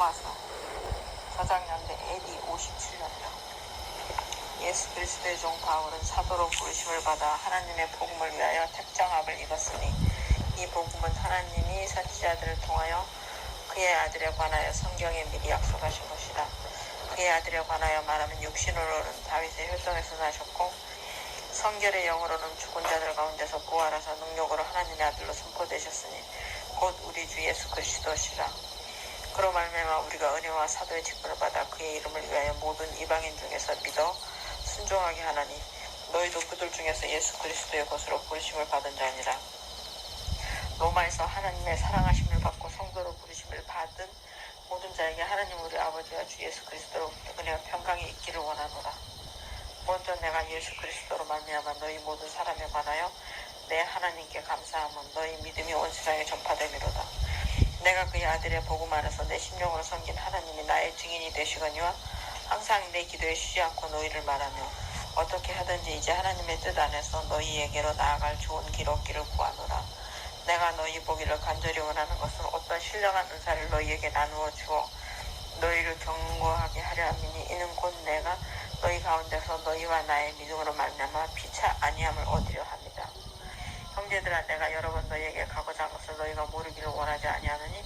로마서 저작년대 AD 57년도 예수 그리스도의 종 바울은 사도로 부르심을 받아 하나님의 복음을 위하여 택정함을 입었으니 이 복음은 하나님이 선지자들을 통하여 그의 아들에 관하여 성경에 미리 약속하신 것이다. 그의 아들에 관하여 말하면 육신으로는 다윗의 혈통에서 나셨고 성결의 영으로는 죽은 자들 가운데서 부활하사 능력으로 하나님의 아들로 선포되셨으니 곧 우리 주 예수 그리스도시라. 그로 말미암아 우리가 은혜와 사도의 직분을 받아 그의 이름을 위하여 모든 이방인 중에서 믿어 순종하게 하나니 너희도 그들 중에서 예수 그리스도의 것으로 부르심을 받은 자니라. 로마에서 하나님의 사랑하심을 받고 성도로 부르심을 받은 모든 자에게 하나님 우리 아버지와 주 예수 그리스도로 은혜와 평강이 있기를 원하노라. 먼저 내가 예수 그리스도로 말미암아 너희 모든 사람에 관하여 내 하나님께 감사함은 너희 믿음이 온 세상에 전파되미로다. 내가 그의 아들의 복음 안에서 내 심령으로 섬긴 하나님이 나의 증인이 되시거니와 항상 내 기도에 쉬지 않고 너희를 말하며 어떻게 하든지 이제 하나님의 뜻 안에서 너희에게로 나아갈 좋은 길 얻기를 구하노라. 내가 너희 보기를 간절히 원하는 것은 어떤 신령한 은사를 너희에게 나누어 주어 너희를 경고하게 하려 함이니 이는 곧 내가 너희 가운데서 너희와 나의 믿음으로 말미암아 피차 아니함을 얻으려 합니다. 형제들아, 내가 여러 번 너희에게 가고자 한 것을 너희가 모르기를 원하지 아니하느니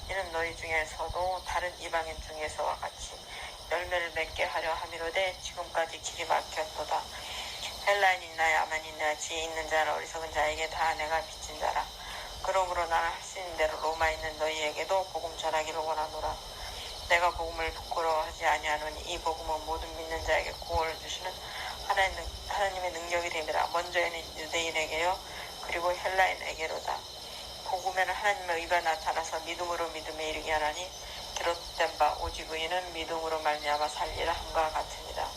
이는 너희 중에서도 다른 이방인 중에서와 같이 열매를 맺게 하려 함이로되 지금까지 길이 막혔도다. 헬라인이나 야만인이나 지혜 있는 자나 어리석은 자에게 다 내가 빚진 자라. 그러므로 나는 할 수 있는 대로 로마에 있는 너희에게도 복음 전하기를 원하노라. 내가 복음을 부끄러워하지 아니하노니 이 복음은 모든 믿는 자에게 구원을 주시는 하나님의 능력이 됨이라. 먼저에는 유대인에게요 그리고 헬라인에게로다. 복음에는 하나님의 의가 나타나서 믿음으로 믿음에 이르게 하나니 기록된 바 오직 의인은 믿음으로 말미암아 살리라 함과 같으니라.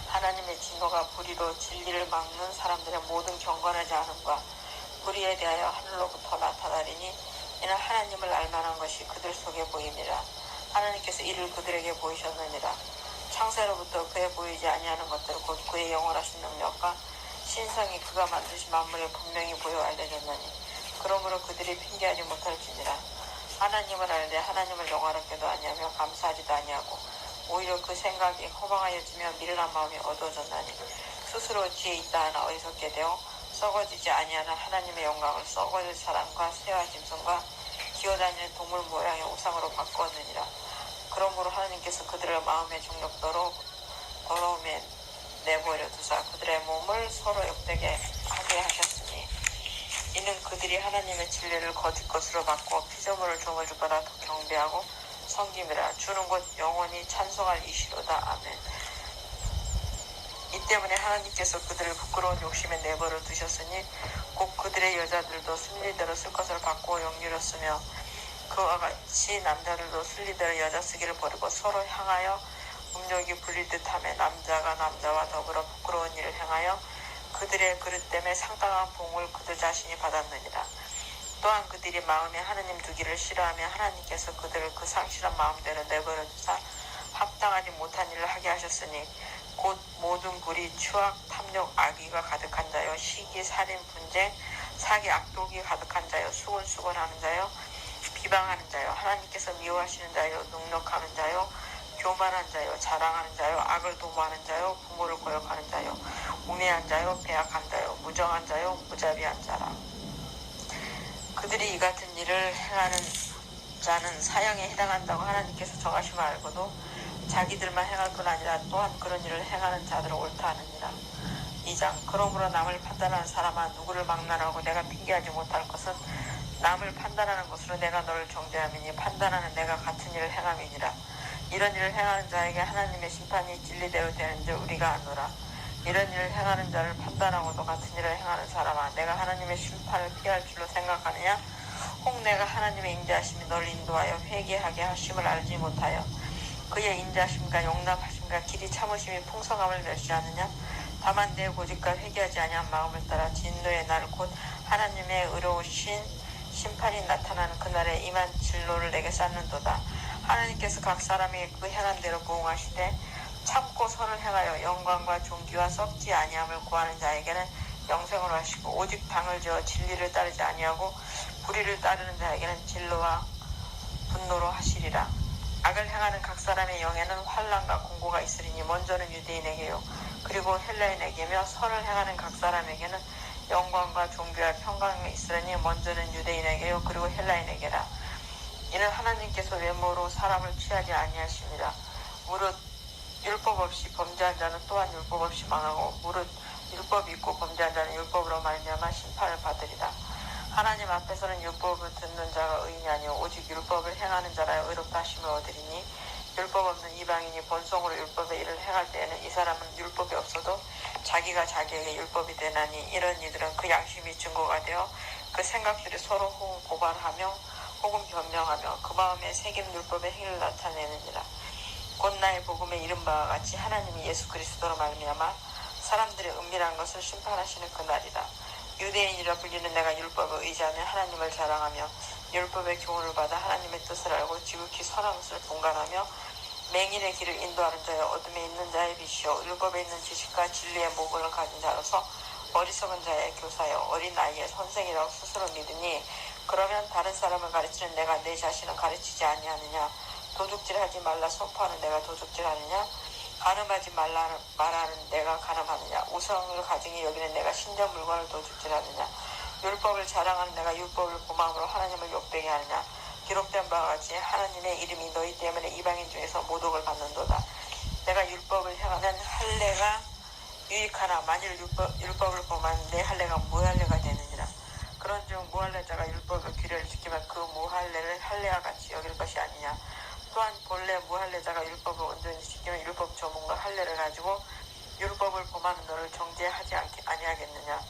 하나님의 진노가 불의로 진리를 막는 사람들의 모든 경건하지 않음과 불의에 대하여 하늘로부터 나타나리니 이는 하나님을 알만한 것이 그들 속에 보임이라. 하나님께서 이를 그들에게 보이셨느니라. 창세로부터 그에 보이지 아니하는 것들 곧 그의 영원하신 능력과 신성이 그가 만드신 만물에 분명히 보여 알려졌나니 그러므로 그들이 핑계하지 못할지니라. 하나님을 알되 하나님을 영화롭게도 아니하며 감사하지도 아니하고 오히려 그 생각이 허망하여지며 미련한 마음이 어두워졌나니 스스로 지혜 있다 하나 어리석게 되어 썩어지지 아니하는 하나님의 영광을 썩어질 사람과 새와 짐승과 기어다니는 동물 모양의 우상으로 바꾸었느니라. 그러므로 하나님께서 그들을 마음의 정욕대로 더러움에 내버려 두사 그들의 몸을 서로 욕되게 하게 하셨으니 이는 그들이 하나님의 진리를 거짓 것으로 바꾸어 피조물을 종을 주보다 더 경배하고 섬김이라. 주는 곧 영원히 찬송할 이시로다. 아멘. 이 때문에 하나님께서 그들을 부끄러운 욕심에 내버려 두셨으니 곧 그들의 여자들도 순리대로 쓸 것을 바꾸어 영유렸으며 그와 같이 남자들도 순리대로 여자 쓰기를 버리고 서로 향하여 음욕이 불릴 듯하며 남자가 남자와 더불어 부끄러운 일을 행하여 그들의 그릇 때문에 상당한 봉을 그들 자신이 받았느니라. 또한 그들이 마음에 하나님 두기를 싫어하며 하나님께서 그들을 그 상실한 마음대로 내버려 두사 합당하지 못한 일을 하게 하셨으니 곧 모든 불의, 추악, 탐욕, 악의가 가득한 자요 시기, 살인, 분쟁, 사기, 악독이 가득한 자요 수곤수곤하는 자요 비방하는 자요 하나님께서 미워하시는 자요 능력하는 자요 교만한 자요 자랑하는 자요 악을 도모하는 자요 부모를 거역하는 자요 우매한 자요 배악한 자요 무정한 자요 무자비한 자라. 그들이 이 같은 일을 행하는 자는 사형에 해당한다고 하나님께서 정하심을 알고도 자기들만 행할 뿐 아니라 또한 그런 일을 행하는 자들을 옳다 하느니라. 2장 그러므로 남을 판단하는 사람아 누구를 막론하고 내가 핑계하지 못할 것은 남을 판단하는 것으로 내가 너를 정죄함이니 판단하는 내가 같은 일을 행함이니라. 이런 일을 행하는 자에게 하나님의 심판이 진리대로 되는 줄 우리가 아노라. 이런 일을 행하는 자를 판단하고도 같은 일을 행하는 사람아 내가 하나님의 심판을 피할 줄로 생각하느냐? 혹 내가 하나님의 인자하심이 너를 인도하여 회개하게 하심을 알지 못하여 그의 인자하심과 용납하심과 길이 참으심이 풍성함을 멸시하느냐? 다만 내 고집과 회개하지 아니한 마음을 따라 진노의 날 곧 하나님의 의로우신 심판이 나타나는 그날에 임한 진로를 내게 쌓는도다. 하나님께서 각 사람에게 그 행한 대로 부응하시되 참고 선을 행하여 영광과 존귀와 썩지 아니함을 구하는 자에게는 영생으로 하시고 오직 당을 지어 진리를 따르지 아니하고 불의를 따르는 자에게는 진로와 분노로 하시리라. 악을 행하는 각 사람의 영에는 환난과 공고가 있으리니 먼저는 유대인에게요 그리고 헬라인에게며 선을 행하는 각 사람에게는 영광과 존귀와 평강이 있으리니 먼저는 유대인에게요 그리고 헬라인에게라. 이는 하나님께서 외모로 사람을 취하지 아니하십니다. 무릇 율법 없이 범죄한 자는 또한 율법 없이 망하고 무릇 율법이 있고 범죄한 자는 율법으로 말미암아 심판을 받으리라. 하나님 앞에서는 율법을 듣는 자가 의인이 아니요 오직 율법을 행하는 자라 의롭다 하심을 얻으리니 율법 없는 이방인이 본성으로 율법의 일을 행할 때에는 이 사람은 율법이 없어도 자기가 자기에게 율법이 되나니 이런 이들은 그 양심이 증거가 되어 그 생각들이 서로 혹은 고발하며 혹은 변명하며 그 마음에 새긴 율법의 행위를 나타내느니라. 곧 나의 복음에 이른 바와 같이 하나님이 예수 그리스도로 말미암아 사람들의 은밀한 것을 심판하시는 그날이라. 유대인이라 불리는 내가 율법을 의지하며 하나님을 자랑하며 율법의 교훈을 받아 하나님의 뜻을 알고 지극히 선한 것을 분간하며 맹인의 길을 인도하는 자여 어둠에 있는 자의 빛이요 율법에 있는 지식과 진리의 모본을 가진 자로서 어리석은 자의 교사여 어린 아이의 선생이라고 스스로 믿으니 그러면 다른 사람을 가르치는 내가 내 자신을 가르치지 아니하느냐. 도둑질하지 말라 선포하는 내가 도둑질하느냐. 간음하지 말라 말하는 내가 간음하느냐. 우상을 가증히 여기는 내가 신전 물건을 도둑질하느냐. 율법을 자랑하는 내가 율법을 고마움으로 하나님을 욕되게 하느냐. 기록된 바와 같이 하나님의 이름이 너희 때문에 이방인 중에서 모독을 받는도다. 내가 율법을 행하는 할례가 유익하나 만일 율법을 범하는 내 할례가 무할례가 되느니라. 그런즉 무할례자가 율법의 규례를 지키면 그 무할례를 할례와 같이 여길 것이 아니냐. 또한 본래 무할례자가 율법을 온전히 지키면 율법 조문과 할례를 가지고 율법을 범하는 너를 정죄하지 아니하겠느냐.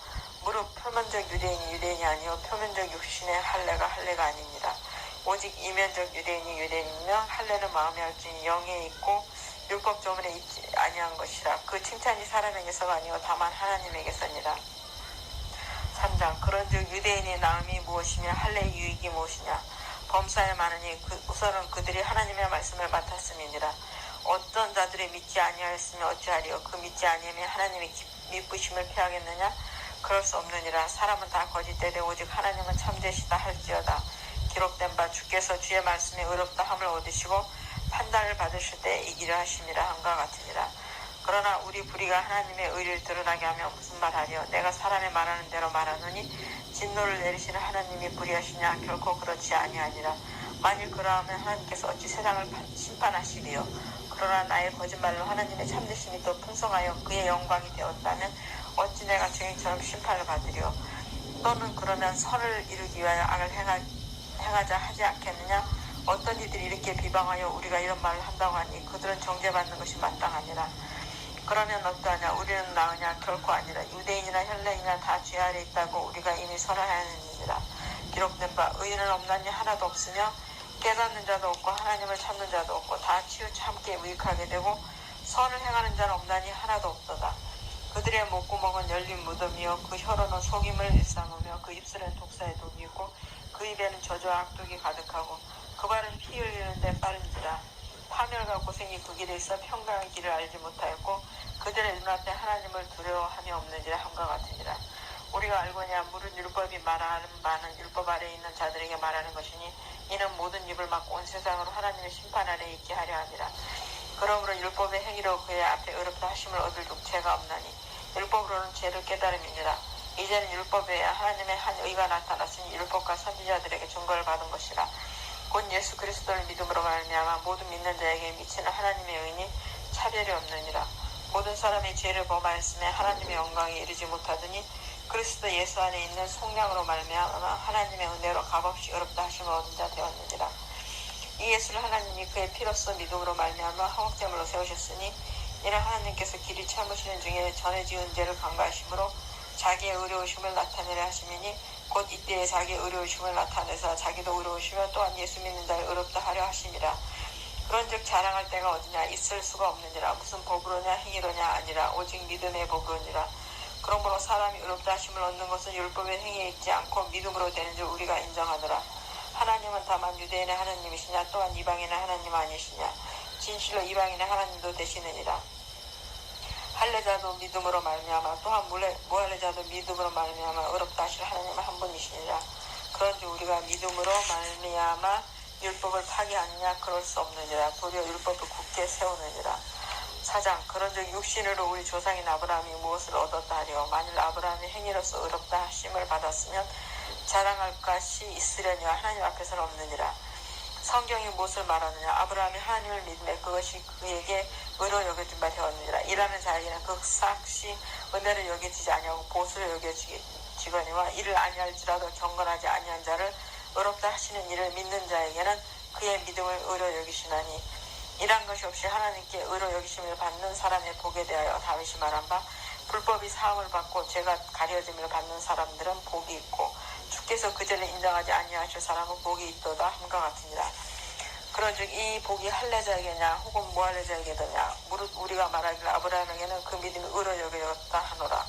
무릇 표면적 유대인이 유대인이 아니요 표면적 육신의 할례가 할례가 아니니라. 오직 이면적 유대인이 유대인이며 할례는 마음에 할지니 영에 있고 율법 조문에 있지 아니한 것이라. 그 칭찬이 사람에게서가 아니요 다만 하나님에게서니라. 3장 그런즉 유대인의 나음이 무엇이며 할례의 유익이 무엇이냐. 범사에 많으니 우선은 그들이 하나님의 말씀을 맡았음이니라. 어떤 자들이 믿지 아니하였으면 어찌하리요. 그 믿지 아니하면 하나님의 미쁘심을 피하겠느냐. 그럴 수 없느니라. 사람은 다 거짓되되 오직 하나님은 참되시다 할지어다. 기록된 바 주께서 주의 말씀에 의롭다 함을 얻으시고 판단을 받으실 때 이기려 하심이라 함과 같으니라. 그러나 우리 불의가 하나님의 의를 드러나게 하며 무슨 말하리요. 내가 사람의 말하는 대로 말하노니 진노를 내리시는 하나님이 불의하시냐. 결코 그렇지 아니하니라. 만일 그러하면 하나님께서 어찌 세상을 심판하시리요. 그러나 나의 거짓말로 하나님의 참되심이 더 풍성하여 그의 영광이 되었다면 어찌 내가 증인처럼 심판을 받으리요. 또는 그러면 선을 이루기 위하여 악을 행하자 하지 않겠느냐. 어떤 이들이 이렇게 비방하여 우리가 이런 말을 한다고 하니 그들은 정죄받는 것이 마땅하니라. 그러면 어떠하냐. 우리는 나으냐. 결코 아니라. 유대인이나 헬라인이나 다 죄 아래 있다고 우리가 이미 선언하였느니라. 기록된 바 의인은 없나니 하나도 없으며 깨닫는 자도 없고 하나님을 찾는 자도 없고 다 치우쳐 함께 무익하게 되고 선을 행하는 자는 없나니 하나도 없도다. 그들의 목구멍은 열린 무덤이요 그 혀로는 속임을 일삼으며 그 입술엔 독사의 독이 있고 그 입에는 저주와 악독이 가득하고 그 발은 피 흘리는데 빠른지라. 파멸과 고생이 그 길에 있어 평강의 길을 알지 못하였고 그들의 눈앞에 하나님을 두려워함이 없는지라 함과 같으니라. 우리가 알거냐. 무릇 율법이 말하는 바는 율법 아래에 있는 자들에게 말하는 것이니 이는 모든 입을 막고 온 세상으로 하나님의 심판 아래에 있게 하려 함이라. 그러므로 율법의 행위로 그의 앞에 의롭다 하심을 얻을 육체가 없나니 율법으로는 죄를 깨달음이니라. 이제는 율법 외에 하나님의 한 의가 나타났으니 율법과 선지자들에게 증거를 받은 것이라. 곧 예수 그리스도를 믿음으로 말미암아 모든 믿는 자에게 미치는 하나님의 의인이 차별이 없느니라. 모든 사람이 죄를 범하였음에 하나님의 영광에 이르지 못하더니 그리스도 예수 안에 있는 속량으로 말미암아 하나님의 은혜로 값없이 의롭다 하심을 얻은 자 되었느니라. 이 예수를 하나님이 그의 피로써 믿음으로 말미암아 화목제물로 세우셨으니 이는 하나님께서 길이 참으시는 중에 전에 지은 죄를 간과하심으로 자기의 의로우심을 나타내려 하심이니 곧 이때에 자기의 의로우심을 나타내서 자기도 의로우시며 또한 예수 믿는 자를 의롭다 하려 하심이라. 그런즉 자랑할 때가 어디냐. 있을 수가 없느니라. 무슨 법으로냐 행위로냐 아니라 오직 믿음의 법으로니라. 그러므로 사람이 의롭다 하심을 얻는 것은 율법의 행위에 있지 않고 믿음으로 되는 줄 우리가 인정하노라. 하나님은 다만 유대인의 하나님이시냐 또한 이방인의 하나님 아니시냐. 진실로 이방인의 하나님도 되시느니라. 할례자도 믿음으로 말미암아 또한 무할례자도 믿음으로 말미암아 의롭다 하실 하나님은 한 분이시니라. 그런즉 우리가 믿음으로 말미암아 율법을 파기하느냐? 그럴 수 없느니라. 도리어 율법을 굳게 세우느니라. 4장 그런즉 육신으로 우리 조상인 아브라함이 무엇을 얻었다 하리요? 만일 아브라함이 행위로서 의롭다 하심을 받았으면 자랑할 것이 있으려니와 하나님 앞에서는 없느니라. 성경이 무엇을 말하느냐? 아브라함이 하나님을 믿음에 그것이 그에게 의로 여겨진 바 되었느니라. 일하는 자에게는 그 삭시 은혜를 여겨지지 아니하고 보수를 여겨지거니와 이를 아니할지라도 경건하지 아니한 자를 의롭다 하시는 이를 믿는 자에게는 그의 믿음을 의로 여기시나니 이란 것이 없이 하나님께 의로 여기심을 받는 사람의 복에 대하여 다윗이 말한 바 불법이 사함을 받고 죄가 가려짐을 받는 사람들은 복이 있고 주께서 그 죄를 인정하지 아니하실 사람은 복이 있도다 함과 같으니라. 그런즉 이 복이 할례자에게냐 혹은 무할례자에게더냐 무릇 우리가 말하기를 아브라함에게는 그 믿음이 의로 여겨졌다 하노라.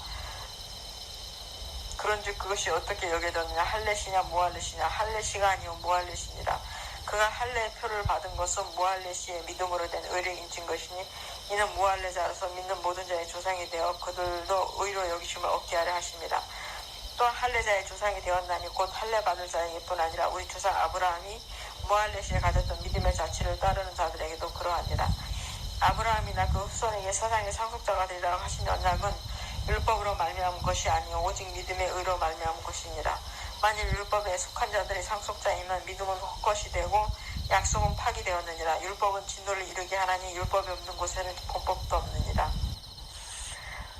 그런즉 그것이 어떻게 여겨졌느냐? 할례시냐 무할례시냐? 할례시가 아니요 무할례시니라. 그가 할례의 표를 받은 것은 무할례시의 믿음으로 된 의를 인친 것이니 이는 무할례자로서 믿는 모든 자의 조상이 되어 그들도 의로 여기심을 얻게 하려 하심이라. 또한 할례자의 조상이 되었나니 곧 할례 받을 자에게뿐 아니라 우리 조상 아브라함이 무할례시에 가졌던 믿음의 자취를 따르는 자들에게도 그러하니라. 아브라함이나 그 후손에게 세상의 상속자가 되리라고 하신 언약은 율법으로 말미암은 것이 아니요 오직 믿음의 의로 말미암은 것이니라. 만일 율법에 속한 자들이 상속자이면 믿음은 헛것이 되고 약속은 파기되었느니라. 율법은 진노를 이루게 하나니 율법이 없는 곳에는 범법도 없느니라.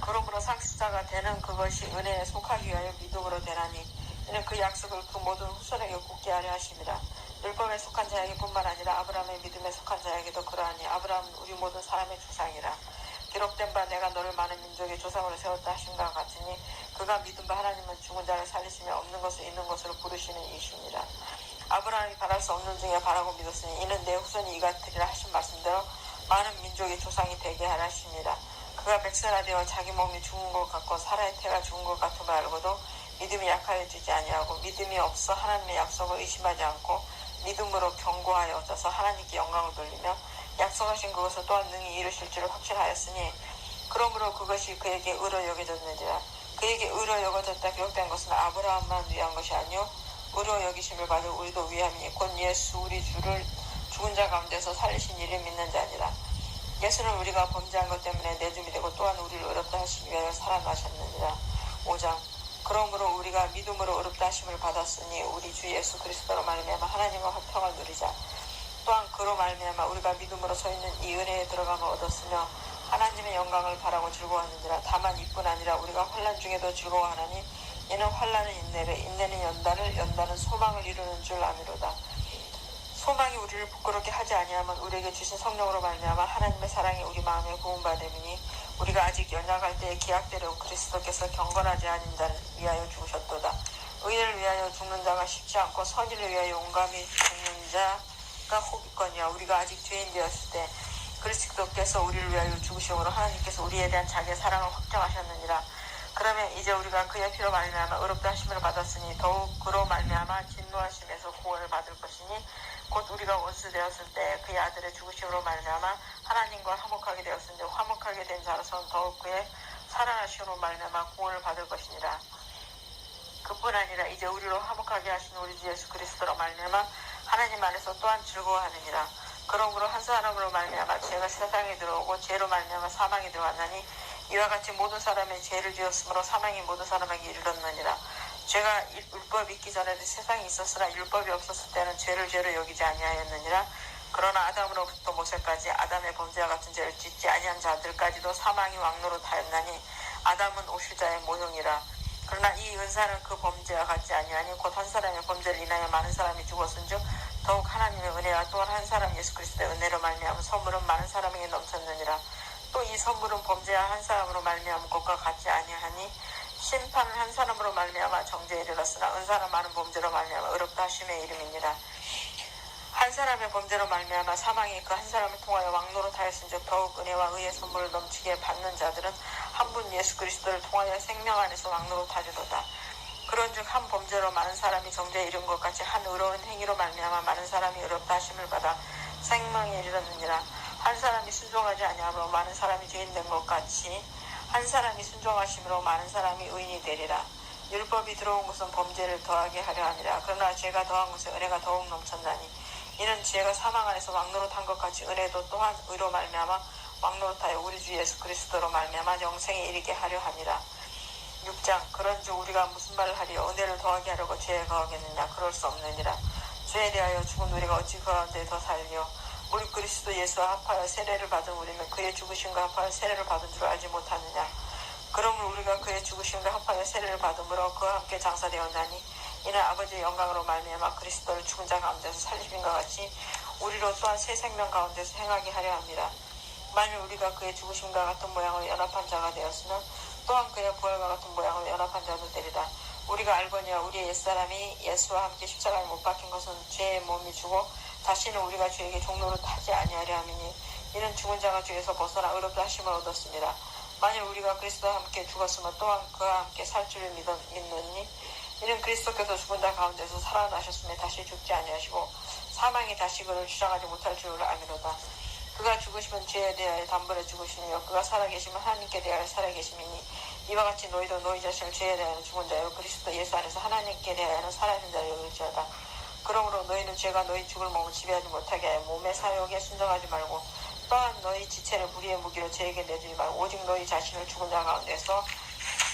그러므로 상속자가 되는 그것이 은혜에 속하기 위하여 믿음으로 되나니 이는 그 약속을 그 모든 후손에게 굳게 하려 하심이라. 율법에 속한 자에게뿐만 아니라 아브라함의 믿음에 속한 자에게도 그러하니 아브라함은 우리 모든 사람의 조상이라. 기록된 바 내가 너를 많은 민족의 조상으로 세웠다 하신과 같으니 그가 믿은 바 하나님은 죽은 자를 살리시며 없는 것을 있는 것으로 부르시는 이시니라. 아브라함이 바랄 수 없는 중에 바라고 믿었으니 이는 내 후손이 이 같으리라 하신 말씀대로 많은 민족의 조상이 되게 하라 하심이라. 그가 백세나 되어 자기 몸이 죽은 것 같고 사라의 태가 죽은 것 같음을 알고도 믿음이 약하여지지 아니하고 믿음이 없어 하나님의 약속을 의심하지 않고 믿음으로 견고하여 얻어서 하나님께 영광을 돌리며 약속하신 그것을 또한 능히 이루실 줄을 확신하였으니 그러므로 그것이 그에게 의로 여겨졌느니라. 그에게 의로 여겨졌다 기록된 것은 아브라함만 위한 것이 아니요 의로 여기심을 받을 우리도 위함이니 곧 예수 우리 주를 죽은 자 가운데서 살리신 이를 믿는 자니라. 예수는 우리가 범죄한 것 때문에 내줌이 되고 또한 우리를 의롭다 하시기 위하여 살아나셨느니라. 5장 그러므로 우리가 믿음으로 의롭다 하심을 받았으니 우리 주 예수 그리스도로 말미암아 하나님과 화평을 누리자. 또한 그로 말미암아 우리가 믿음으로 서 있는 이 은혜에 들어감을 얻었으며 하나님의 영광을 바라고 즐거워하느니라. 다만 이뿐 아니라 우리가 환난 중에도 즐거워하나니 이는 환난은 인내를 인내는 연단을 연단은 소망을 이루는 줄 아미로다. 소망이 우리를 부끄럽게 하지 아니하면 우리에게 주신 성령으로 말미암아 하나님의 사랑이 우리 마음에 구원받음이니 우리가 아직 연약할 때에 기약대로 그리스도께서 경건하지 않은 자를 위하여 죽으셨도다. 의를 위하여 죽는 자가 쉽지 않고 선의를 위하여 온감히 죽는 자가 혹 있거니와 우리가 아직 죄인 되었을 때 그리스도께서 우리를 위하여 죽으심으로 하나님께서 우리에 대한 자기의 사랑을 확정하셨느니라. 그러면 이제 우리가 그의 피로 말미암아 의롭다 하심을 받았으니 더욱 그로 말미암아 진노하심에서 구원을 받을 것이니 곧 우리가 원수 되었을 때 그의 아들의 죽으심으로 말미암아 하나님과 화목하게 되었으니 화목하게 된 자로서는 더욱 그의 살아나심으로 말미암아 구원을 받을 것이니라. 그뿐 아니라 이제 우리로 화목하게 하신 우리 주 예수 그리스도로 말미암아 하나님 안에서 또한 즐거워하느니라. 그러므로 한 사람으로 말미암아 죄가 세상에 들어오고 죄로 말미암아 사망이 들어왔나니 이와 같이 모든 사람의 죄를 지었으므로 사망이 모든 사람에게 이르렀느니라. 죄가 율법이 있기 전에도 세상에 있었으나 율법이 없었을 때는 죄를 죄로 여기지 아니하였느니라. 그러나 아담으로부터 모세까지 아담의 범죄와 같은 죄를 짓지 아니한 자들까지도 사망이 왕노로 타였나니 아담은 오실 자의 모형이라. 그러나 이 은사는 그 범죄와 같지 아니하니 곧 한 사람의 범죄를 인하여 많은 사람이 죽었은즉 더욱 하나님의 은혜와 또한 한 사람 예수 그리스도의 은혜로 말미암은 선물은 많은 사람에게 넘쳤느니라. 또 이 선물은 범죄한 한 사람으로 말미암은 것과 같지 아니하니 심판은 한 사람으로 말미암아 정죄에 이르렀으나 은사는 많은 범죄로 말미암아 의롭다 하심의 이름이니라. 한 사람의 범죄로 말미암아 사망이 그 한 사람을 통하여 왕노릇하였은즉 더욱 은혜와 의의 선물을 넘치게 받는 자들은 한 분 예수 그리스도를 통하여 생명 안에서 왕노릇하리로다. 그런즉 한 범죄로 많은 사람이 정죄에 이른 것 같이 한 의로운 행위로 말미암아 많은 사람이 의롭다 하심을 받아 생명에 이르렀느니라. 한 사람이 순종하지 아니하므로 많은 사람이 죄인 된 것 같이 한 사람이 순종하심으로 많은 사람이 의인이 되리라. 율법이 들어온 것은 범죄를 더하게 하려 하니라. 그러나 죄가 더한 것에 은혜가 더욱 넘쳤나니 이는 지혜가 사망 안에서 왕노릇한 것 같이 은혜도 또한 의로 말미암아 왕노릇하여 우리 주 예수 그리스도로 말미암아 영생에 이르게 하려 함이라. 6장 그런즉 우리가 무슨 말을 하리요 은혜를 더하게 하려고 죄에 거하겠느냐 그럴 수 없느니라. 죄에 대하여 죽은 우리가 어찌 그 가운데 더 살리요 무릇 그리스도 예수와 합하여 세례를 받은 우리는 그의 죽으심과 합하여 세례를 받은 줄 알지 못하느냐. 그러므로 우리가 그의 죽으심과 합하여 세례를 받음으로 그와 함께 장사되었나니 이는 아버지의 영광으로 말미암아 그리스도를 죽은 자 가운데서 살리심과 같이 우리로 또한 새 생명 가운데서 행하게 하려 합니다. 만일 우리가 그의 죽으심과 같은 모양으로 연합한 자가 되었으면 또한 그의 부활과 같은 모양으로 연합한 자도 되리라. 우리가 알거니와 우리의 옛사람이 예수와 함께 십자가에 못 박힌 것은 죄의 몸이 주고 다시는 우리가 죄에게 종노릇 하지 아니하려 함이니 이는 죽은 자가 죄에서 벗어나 의롭다 하심을 얻었습니다. 만일 우리가 그리스도와 함께 죽었으면 또한 그와 함께 살 줄을 믿느니 이는 그리스도께서 죽은 자 가운데서 살아나셨음에 다시 죽지 아니하시고 사망이 다시 그를 주장하지 못할 줄을 아미로다. 그가 죽으시면 죄에 대하여 단번에 죽으시며 그가 살아계시면 하나님께 대하여 살아계심이니 이와 같이 너희도 너희 자신을 죄에 대하여 죽은 자요 그리스도 예수 안에서 하나님께 대하여는 살아있는 자를 여길지어다. 그러므로 너희는 죄가 너희 죽을 몸을 지배하지 못하게 하여 몸의 사욕에 순종하지 말고 또한 너희 지체를 불의의 무기로 죄에게 내주지 말고 오직 너희 자신을 죽은 자 가운데서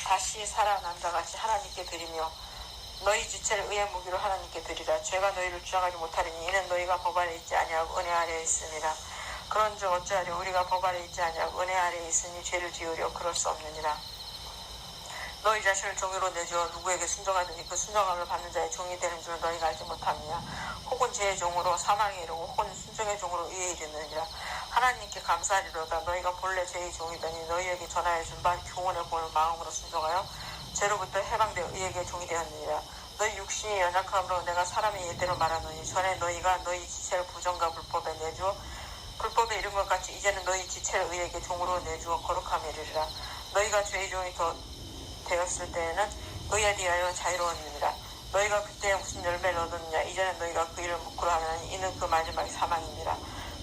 다시 살아난 자같이 하나님께 드리며 너희 지체를 의의 무기로 하나님께 드리라. 죄가 너희를 주장하지 못하리니 이는 너희가 법 아래 있지 아니하고 은혜 아래에 있습니다. 그런즉 어찌하려 우리가 법 아래 있지 아니하고 은혜 아래에 있으니 죄를 지으려 그럴 수 없느니라. 너희 자신을 종으로 내주어 누구에게 순종하더니 그 순종함을 받는 자의 종이 되는 줄 너희가 알지 못하느냐. 혹은 죄의 종으로 사망에 이르고 혹은 순종의 종으로 의에 이르느니라. 하나님께 감사하리로다. 너희가 본래 죄의 종이더니 너희에게 전하여 준 바 교훈을 보는 마음으로 순종하여 죄로부터 해방되어 의에게 종이 되었느니라. 너희 육신이 연약함으로 내가 사람의 예대로 말하노니 전에 너희가 너희 지체를 부정과 불법에 내주어 불법에 이른 것 같이 이제는 너희 지체를 의에게 종으로 내주어 거룩함에 이르리라. 너희가 죄의 종이 되었을 때에는 의에 대하여 자유로웠느니라. 너희가 그때 무슨 열매를 얻었느냐. 이제는 너희가 그 일을 묵구로 하면 이는 그 마지막이 사망이니라.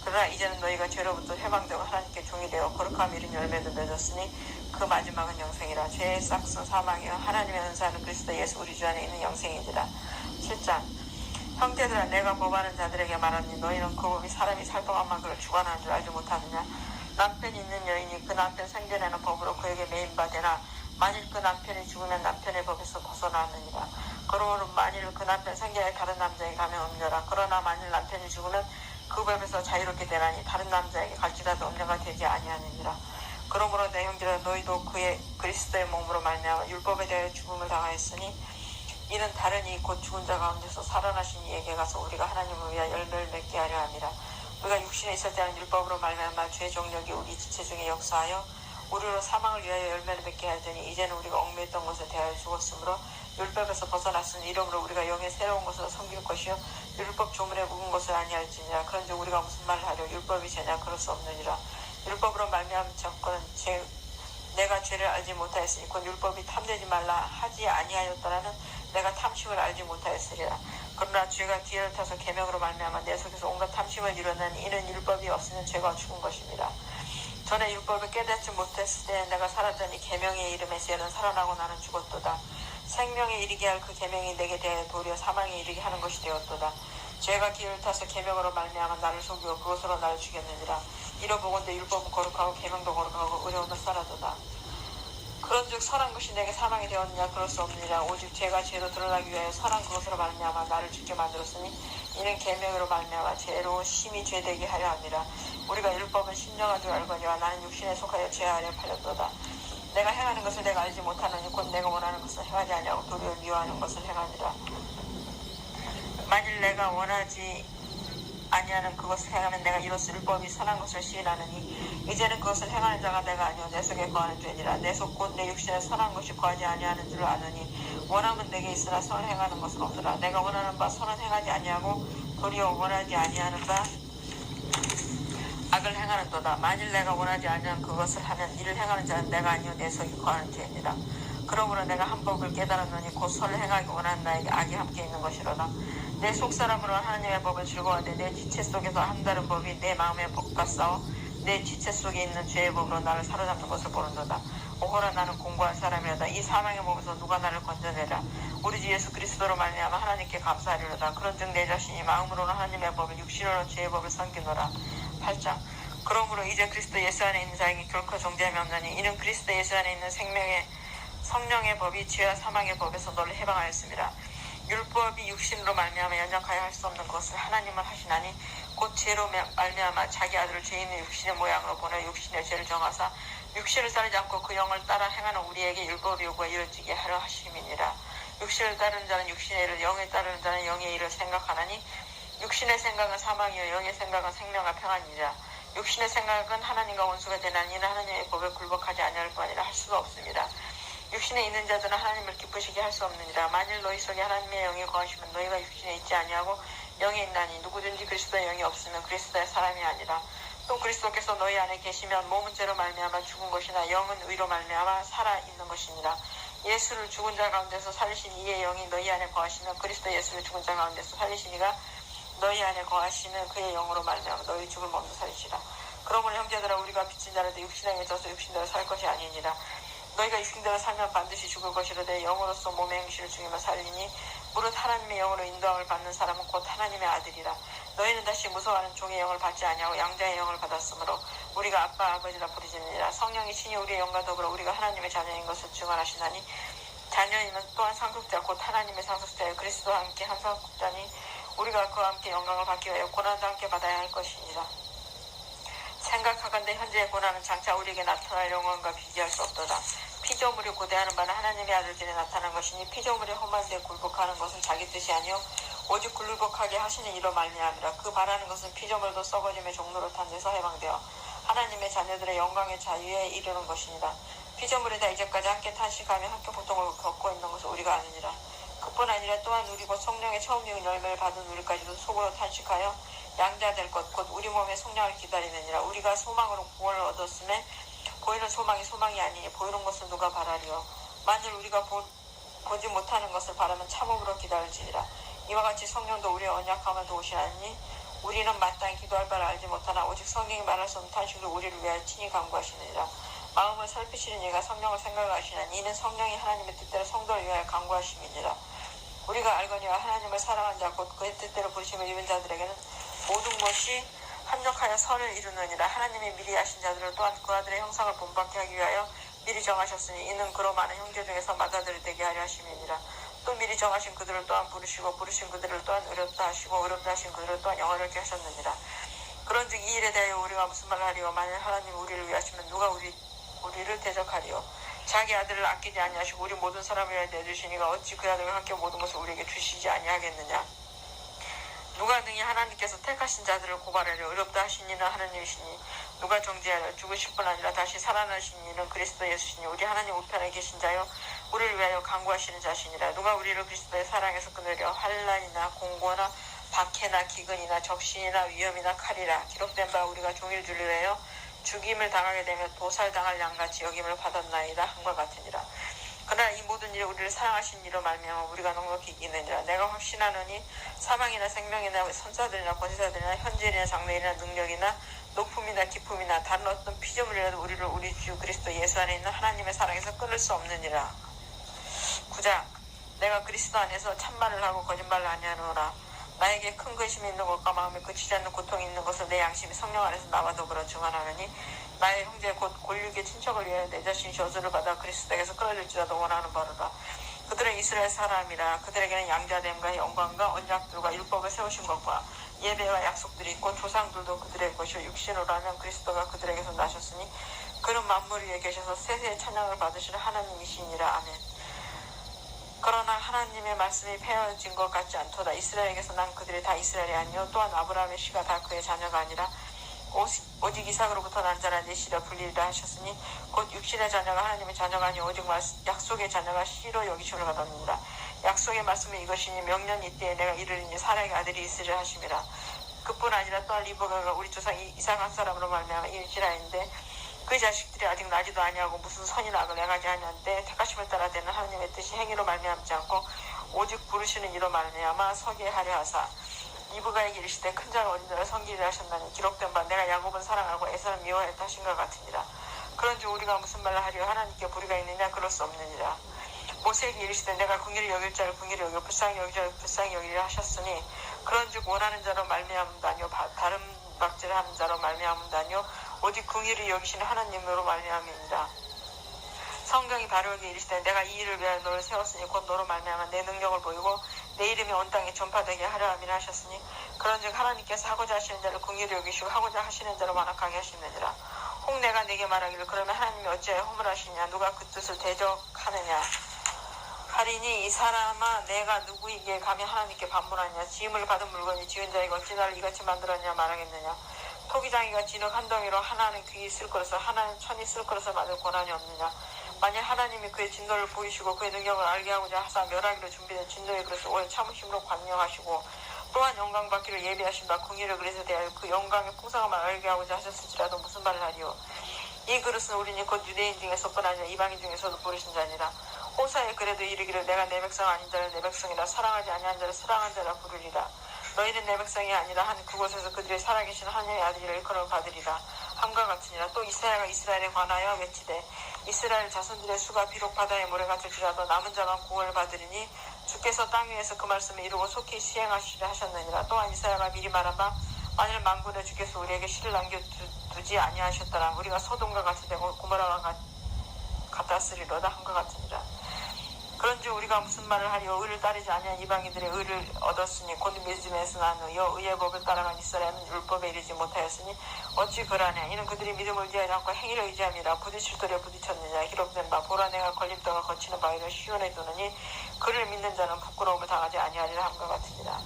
그러나 이제는 너희가 죄로부터 해방되고 하나님께 종이 되어 거룩함 이른 열매를 맺었으니 그 마지막은 영생이라. 죄의 싹은 사망이요 하나님의 은사는 그리스도 예수 우리 주 안에 있는 영생이니라. 7장 형제들아 내가 법하는 자들에게 말하니 너희는 그 법이 사람이 살 동안만 그를 주관하는 줄 알지 못하느냐. 남편이 있는 여인이 그 남편 생전에는 법으로 그에게 매인바되나 만일 그 남편이 죽으면 남편의 법에서 벗어나느니라. 그러므로 만일 그 남편 생전에 다른 남자에게 가면 음녀라. 그러나 만일 남편이 죽으면 그 법에서 자유롭게 되나니 다른 남자에게 갈지라도 음녀가 되지 아니하느니라. 그러므로 내 형제들아 너희도 그의 그리스도의 몸으로 말미암아 율법에 대하여 죽음을 당하였으니 이는 다른 이 곧 죽은 자 가운데서 살아나신 이에게 가서 우리가 하나님을 위하여 열매를 맺게 하려 함이라. 우리가 육신에 있을 때는 율법으로 말미암아 죄의 종력이 우리 지체 중에 역사하여 우리로 사망을 위하여 열매를 맺게 하더니 이제는 우리가 얽매였던 것에 대하여 죽었으므로 율법에서 벗어났으니 이러므로 우리가 영의 새로운 것을 섬길 것이요 율법 조문에 묵은 것을 아니할지니라. 그런즉 우리가 무슨 말을 하려 율법이 죄냐 그럴 수 없느니라. 율법으로 말미암은 자권은 내가 죄를 알지 못하였으니 곧 율법이 탐내지 말라 하지 아니하였더라는 내가 탐심을 알지 못하였으리라. 그러나 죄가 뒤를 타서 계명으로 말미암아 내 속에서 온갖 탐심을 이루나니 이는 율법이 없으면 죄가 죽은 것입니다. 전에 율법을 깨닫지 못했을 때 내가 살았더니 계명의 이름에서는 살아나고 나는 죽었도다. 생명에 이르게 할 그 계명이 내게 대하여 도리어 사망에 이르게 하는 것이 되었도다. 죄가 기회를 타서 계명으로 말미암아 나를 속이고 그것으로 나를 죽였느니라. 이러보건대 율법은 거룩하고 계명도 거룩하고 의로움을 쌓아도다. 그런즉 선한 것이 내게 사망이 되었느냐 그럴 수 없느니라. 오직 죄가 죄로 드러나기 위하여 선한 그것으로 말미암아 나를 죽게 만들었으니 이는 계명으로 말미암아 죄로 심히 죄되게 하려 함이라. 우리가 율법은 신령한 줄 알거니와 나는 육신에 속하여 죄 아래 팔렸도다. 내가 행하는 것을 내가 알지 못하느니 곧 내가 원하는 것을 행하지 아니하고 도리어 미워하는 것을 행하니라. 만일 내가 원하지 아니하는 그것을 행하면 내가 이로써 율법이 선한 것을 시인하느니 이제는 그것을 행하는 자가 내가 아니오 내 속에 거하는 죄니라. 내 속 곧 내 육신에 선한 것이 거하지 아니하는 줄 아느니 원함은 내게 있으나 선을 행하는 것은 없더라. 내가 원하는 바 선은 행하지 아니하고 도리어 원하지 아니하는 바 악을 행하는도다. 만일 내가 원하지 아니하는 그것을 하면 이를 행하는 자는 내가 아니오 내 속에 거하는 죄니라. 그러므로 내가 한 법을 깨달았노니 곧 선을 행하기 원하는 나에게 악이 함께 있는 것이로다. 내 속사람으로 하나님의 법을 즐거워하되 내 지체 속에서 한 다른 법이 내 마음에 벅받싸워 내 지체 속에 있는 죄의 법으로 나를 사로잡는 것을 보는도다. 오호라 나는 공고한 사람이로다. 이 사망의 몸에서 누가 나를 건져내라. 우리 주 예수 그리스도로 말미암아 하나님께 감사하리로다. 그런즉 내 자신이 마음으로는 하나님의 법을 육신으로는 죄의 법을 섬기노라. 8장 그러므로 이제 그리스도 예수 안에 있는 자에게 결코 정죄함이 없나니 이는 그리스도 예수 안에 있는 성령의 법이 죄와 사망의 법에서 너를 해방하였습니다. 율법이 육신으로 말미암아 연약하여 할 수 없는 것을 하나님은 하시나니 곧 죄로 말미암아 자기 아들을 죄 있는 육신의 모양으로 보내 육신의 죄를 정하사 육신을 따르지 않고 그 영을 따라 행하는 우리에게 율법의 요구가 이루어지게 하려 하심이니라. 육신을 따르는 자는 육신의 일을 영에 따르는 자는 영의 일을 생각하나니 육신의 생각은 사망이요 영의 생각은 생명과 평안이라. 육신의 생각은 하나님과 원수가 되나니 이는 하나님의 법에 굴복하지 아니할 뿐 아니라 할 수가 없습니다. 육신에 있는 자들은 하나님을 기쁘시게 할 수 없느니라. 만일 너희 속에 하나님의 영이 거하시면 너희가 육신에 있지 아니하고 영에 있나니 누구든지 그리스도의 영이 없으면 그리스도의 사람이 아니라. 또 그리스도께서 너희 안에 계시면 몸은 죄로 말미암아 죽은 것이나 영은 의로 말미암아 살아있는 것이니라. 예수를 죽은 자 가운데서 살리신 이의 영이 너희 안에 거하시면 그리스도 예수를 죽은 자 가운데서 살리신 이가 너희 안에 거하시는 그의 영으로 말미암아 너희 죽을 몸도 살리시라. 그러므로 형제들아 우리가 빚진 자라도 육신에게 져서 육신대로 살 것이 아니니라. 너희가 육신대로 살면 반드시 죽을 것이로되 영으로서 몸의 행실을 죽이며 살리니 무릇 하나님의 영으로 인도함을 받는 사람은 곧 하나님의 아들이라. 너희는 다시 무서워하는 종의 영을 받지 아니하고 양자의 영을 받았으므로 우리가 아빠 아버지라 부르짖느니라. 성령이 친히 우리의 영과 더불어 우리가 하나님의 자녀인 것을 증언하시나니 자녀이면 또한 상속자 곧 하나님의 상속자여 그리스도와 함께 한 상속자니 우리가 그와 함께 영광을 받기 위하여 고난도 함께 받아야 할 것이니라. 생각하건대 현재의 고난은 장차 우리에게 나타날 영광과 비교할 수 없도다. 피조물이 고대하는 바는 하나님의 아들들이 나타난 것이니 피조물이 험한 데 굴복하는 것은 자기 뜻이 아니요 오직 굴복하게 하시는 이로 말미암이라. 그 바라는 것은 피조물도 썩어짐의 종로로 탄 데서 해방되어 하나님의 자녀들의 영광의 자유에 이르는 것이니라. 피조물이 다 이제까지 함께 탄식하며 함께 고통을 겪고 있는 것을 우리가 아느니라. 그뿐 아니라 또한 우리 곧 성령의 처음 익은 열매를 받은 우리까지도 속으로 탄식하여 양자될 것 곧 우리 몸의 성령을 기다리느니라. 우리가 소망으로 구원을 얻었음에 보이는 소망이 소망이 아니니 보이는 것을 누가 바라리요. 만일 우리가 보지 못하는 것을 바라면 참음으로 기다릴지니라. 이와 같이 성령도 우리의 언약함을 도우시나니 우리는 마땅히 기도할 바를 알지 못하나 오직 성령이 말할 수 없는 탄식으로 우리를 위하여 친히 간구하시느니라. 마음을 살피시는 이가 성령을 생각하시나니 이는 성령이 하나님의 뜻대로 성도를 위하여 간구하심이니라. 우리가 알거니와 하나님을 사랑한 자 곧 그의 뜻대로 부르심을 입은 자들에게는 모든 것이 합력하여 선을 이루느니라. 하나님이 미리 아신 자들을 또한 그 아들의 형상을 본받게 하기 위하여 미리 정하셨으니 이는 그로 많은 형제 중에서 맏아들이 되게 하려 하심이니라. 또 미리 정하신 그들을 또한 부르시고 부르신 그들을 또한 의롭다 하시고 의롭다 하신 그들을 또한 영원하게 하셨느니라. 그런즉 이 일에 대하여 우리가 무슨 말을 하리요. 만일 하나님이 우리를 위하시면 누가 우리를 대적하리요. 자기 아들을 아끼지 아니하시고 우리 모든 사람을 위하여 내주시니가 어찌 그 아들과 함께 모든 것을 우리에게 주시지 아니하겠느냐. 누가 능히 하나님께서 택하신 자들을 고발하려. 의롭다 하신 이는 하나님이시니 누가 정죄하려. 죽으실 뿐 아니라 다시 살아나신 이는 그리스도 예수시니 우리 하나님 우편에 계신 자여 우리를 위하여 간구하시는 자시니라. 누가 우리를 그리스도의 사랑에서 끊으려. 환난이나 공고나 박해나 기근이나 적신이나 위험이나 칼이라. 기록된 바 우리가 종일 줄리하여 죽임을 당하게 되며 도살당할 양같이 여김을 받았나이다 함과 같으니라. 그러나 이 모든 일에 우리를 사랑하신 이로 말미암아 우리가 넉넉히 이기느니라. 내가 확신하노니 사망이나 생명이나 선사들이나 권세자들이나 현재일이나 장래일이나 능력이나 높음이나 기품이나 다른 어떤 피조물이라도 우리를 우리 주 그리스도 예수 안에 있는 하나님의 사랑에서 끊을 수 없느니라. 9장 내가 그리스도 안에서 참말을 하고 거짓말을 아니하노라. 나에게 큰 근심이 있는 것과 마음에 그치지 않는 고통이 있는 것을 내 양심이 성령 안에서 나와 더불어 증언하느니 나의 형제 곧 골육의 친척을 위하여 내 자신이 저주를 받아 그리스도에게서 끊어질지라도 원하는 바로다. 그들은 이스라엘 사람이라. 그들에게는 양자됨과 영광과 언약들과 율법을 세우신 것과 예배와 약속들이 있고 조상들도 그들의 것이요 육신으로 하면 그리스도가 그들에게서 나셨으니 그는 만물 위에 계셔서 세세의 찬양을 받으시는 하나님이시니라. 아멘. 그러나 하나님의 말씀이 폐허진 것 같지 않도다. 이스라엘에게서 난 그들이 다 이스라엘이 아니요 또한 아브라함의 씨가 다 그의 자녀가 아니라 오직 이삭으로부터 난 자라 네 씨라 불리리라 하셨으니 곧 육신의 자녀가 하나님의 자녀가 아니요 오직 약속의 자녀가 씨로 여기심을 받았느니라. 약속의 말씀은 이것이니 명년 이때에 내가 이르리니 사라의 아들이 있으리라 하심이라. 그뿐 아니라 또한 리브가가 우리 조상 이삭 한 사람으로 말미암아 일지라인데 그 자식들이 아직 나지도 아니하고 무슨 선이나 악을 행하지 아니한데 택하심을 따라 되는 하나님의 뜻이 행위로 말미암지 않고 오직 부르시는 이로 말미암아 서게 하려 하사 이브가에게 이르시되 큰 자가 어린 자를 섬기리라 하셨나니 기록된 바 내가 야곱은 사랑하고 에사를 미워하였다 하신것 같으니라. 그런즉 우리가 무슨 말을 하리요 하나님께 불의가 있느냐 그럴 수 없느니라. 모세에게 이르시되 내가 긍휼히 여길 자를 긍휼히 여기고 불쌍히 여길 자를 불쌍히 여기리라 하셨으니 그런즉 원하는 자로 말미암다니요 다른 박질하는 자로 말미암다니요 오직 긍휼히 여기시는 하나님으로 말미암이니라. 성경이 바로에게 이르시되 내가 이 일을 위하여 너를 세웠으니 곧 너로 말미암아 내 능력을 보이고 내 이름이 온 땅에 전파되게 하려 함이라 하셨으니 그런즉 하나님께서 하고자 하시는 자를 긍휼히 여기시고 하고자 하시는 자로 완악하게 하시느니라. 혹 내가 네게 말하기를 그러면 하나님이 어찌하여 허물하시냐 누가 그 뜻을 대적하느냐 하리니 이 사람아 내가 누구에게 감히 하나님께 반문하냐 지음을 받은 물건이 지은 자에게 어찌 나를 이같이 만들었냐 말하겠느냐. 토기장이가 진흙 한 덩이로 하나는 귀히 쓸 것을 하나는 천이 쓸 것을 만들 권한이 없느냐. 만약 하나님이 그의 진노를 보이시고 그의 능력을 알게 하고자 하사 멸하기로 준비된 진노의 그릇을 오래 참으심으로 관용하시고 또한 영광 받기를 예비하신 바 긍휼의 그릇에 대하여 그 영광의 풍성함을 알게 하고자 하셨을지라도 무슨 말을 하리요. 이 그릇은 우리니 곧 유대인 중에서뿐 아니라 이방인 중에서도 부르신 자니라. 호사에 그래도 이르기를 내가 내 백성 아닌 자를 내 백성이라 사랑하지 아니한 자를 사랑한 자라 부르리라. 너희는 내 백성이 아니라 한 그곳에서 그들의 살아계신 하나님의 아들이라 일컬음을 받으리라 함과 같으니라. 또 이사야가 이스라엘에 관하여 외치되 이스라엘 자손들의 수가 비록 바다에 모래 같을지라도 남은 자만 구원을 받으리니 주께서 땅 위에서 그 말씀을 이루고 속히 시행하시려 하셨느니라. 또한 이사야가 미리 말한 바 만일 만군의 주께서 우리에게 실을 남겨두지 아니하셨더라 우리가 소돔과 같이 되고 고모라와 같았으리로다 함과 같으니라. 그런즉 우리가 무슨 말을 하리요. 의를 따르지 아니한 이방인들의 의를 얻었으니 곧 믿음에서 난 의여 의의 법을 따라간 이스라엘은 율법에 이르지 못하였으니 어찌 그러냐. 이는 그들이 믿음을 의지하지 않고 행위를 의지함이라. 부딪힐 돌에 부딪혔느냐. 기록된 바 보라 내가 걸림돌과 거치는 바위를 시온에 두느니 그를 믿는 자는 부끄러움을 당하지 아니하리라 함과 같으니라.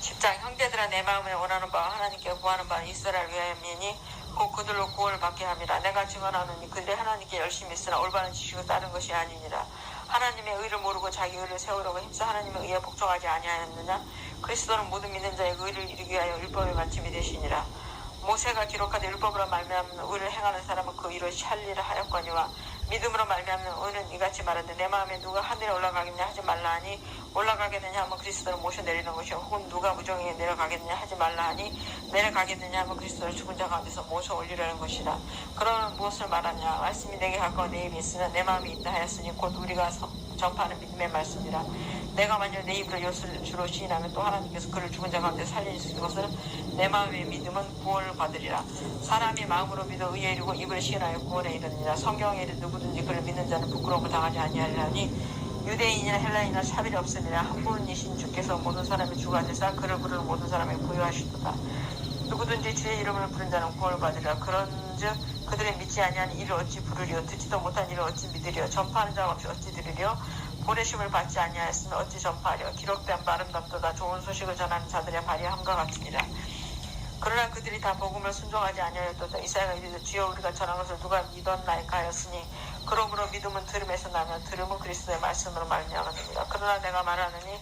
10장 형제들아 내 마음에 원하는 바와 하나님께 구하는 바는 이스라엘 위함이니 곧 그들로 구원을 받게 함이라. 내가 증언하노니 그들이 하나님께 열심히 있으나 올바른 지식을 따른 것이 아니니라. 하나님의 의를 모르고 자기 의를 세우려고 힘써 하나님의 의에 복종하지 아니하였느냐. 그리스도는 모든 믿는 자의 의를 이루기 위하여 율법의 마침이 되시니라. 모세가 기록하되 율법으로 말미암는 의를 행하는 사람은 그 의로 살리라 하였거니와 믿음으로 말미암는 의는 이같이 말하되 내 마음에 누가 하늘에 올라가겠냐 하지 말라 하니 올라가겠느냐 하면 그리스도를 모셔 내리는 것이요 혹은 누가 무정에 내려가겠느냐 하지 말라 하니 내려가겠느냐 하면 그리스도를 죽은 자 가운데서 모셔 올리려는 것이라. 그러면 무엇을 말하냐. 말씀이 내게 가까워 내 입에 있으나 내 마음이 있다 하였으니 곧 우리가 전파하는 믿음의 말씀이라. 내가 만약 내 입으로 이것을 주로 시인하면 또 하나님께서 그를 죽은 자 가운데 살리실 것을 내 마음의 믿음은 구원을 받으리라. 사람이 마음으로 믿어 의에 이르고 입으로 시인하여 구원에 이르느니라. 성경에 이르 누구든지 그를 믿는 자는 부끄러움을 당하지 아니하리라니 유대인이나 헬라인이나 차별이 없으니라. 한 분이신 주께서 모든 사람의 주가 되사 그를 부르는 모든 사람을 부여하시도다. 누구든지 주의 이름을 부른 자는 구원을 받으리라. 그런즉 그들의 믿지 아니한 이를 어찌 부르리요. 듣지도 못한 이를 어찌 믿으리요. 전파하는 자가 없이 어찌 들으리요. 보내심을 받지 아니하였으면 어찌 전파하리요. 기록된 바 아름답도다. 좋은 소식을 전하는 자들의 발이 함과 같으니라. 그러나 그들이 다 복음을 순종하지 아니하였도다. 이사야가 이르되 주여 우리가 전한 것을 누가 믿었나이까 하였으니 그러므로 믿음은 들음에서 나며 들음은 그리스도의 말씀으로 말미암았느니라. 그러나 내가 말하느니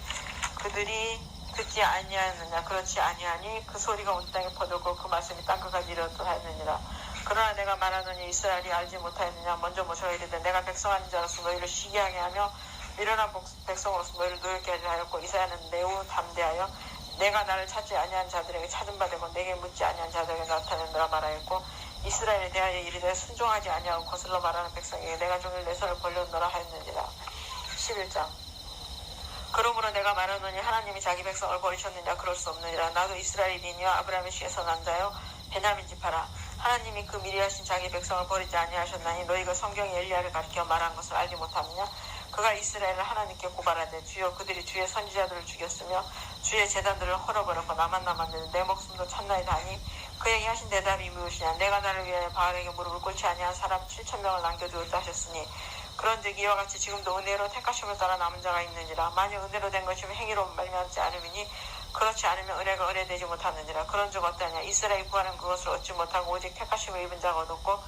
그들이 듣지 아니하였느냐. 그렇지 아니하니 그 소리가 온 땅에 퍼졌고 그 말씀이 땅끝까지 이르렀다 하였느니라. 그러나 내가 말하느니 이스라엘이 알지 못하였느냐. 먼저 모세가 이르되 내가 백성 아닌 자로서 너희를 시기하게 하며 미련한 백성으로서 너희를 노엽게 하려 하였고 이사야는 매우 담대하여 내가 나를 찾지 아니한 자들에게 찾은 바 되고 내게 묻지 아니한 자들에게 나타내느라 말하였고 이스라엘에 대하여 이르되 순종하지 아니하고 거슬러 말하는 백성에게 내가 종일 내 손을 벌려놓으라 하였느니라. 11장 그러므로 내가 말하노니 하나님이 자기 백성을 버리셨느냐. 그럴 수 없느니라. 나도 이스라엘이니요 아브라함의 씨에서 난 자요 베냐민 지파라. 하나님이 그 미리 하신 자기 백성을 버리지 아니하셨나니 너희가 성경에 엘리야를 가리켜 말한 것을 알지 못하느냐. 그가 이스라엘을 하나님께 고발하되 주여 그들이 주의 선지자들을 죽였으며 주의 제단들을 헐어버렸고 나만 남았는데 내 목숨도 찾나이다 하니 그에게 하신 대답이 무엇이냐. 내가 나를 위하여 바알에게 무릎을 꿇지 아니한 사람 7,000명을 남겨두었다 하셨으니 그런즉 이와 같이 지금도 은혜로 택하심을 따라 남은 자가 있느니라. 만약 은혜로 된 것이면 행위로 말미암지 않으니 그렇지 않으면 은혜가 은혜되지 못하느니라. 그런즉 어떠냐. 이스라엘 구하는 그것을 얻지 못하고 오직 택하심을 입은 자가 얻었고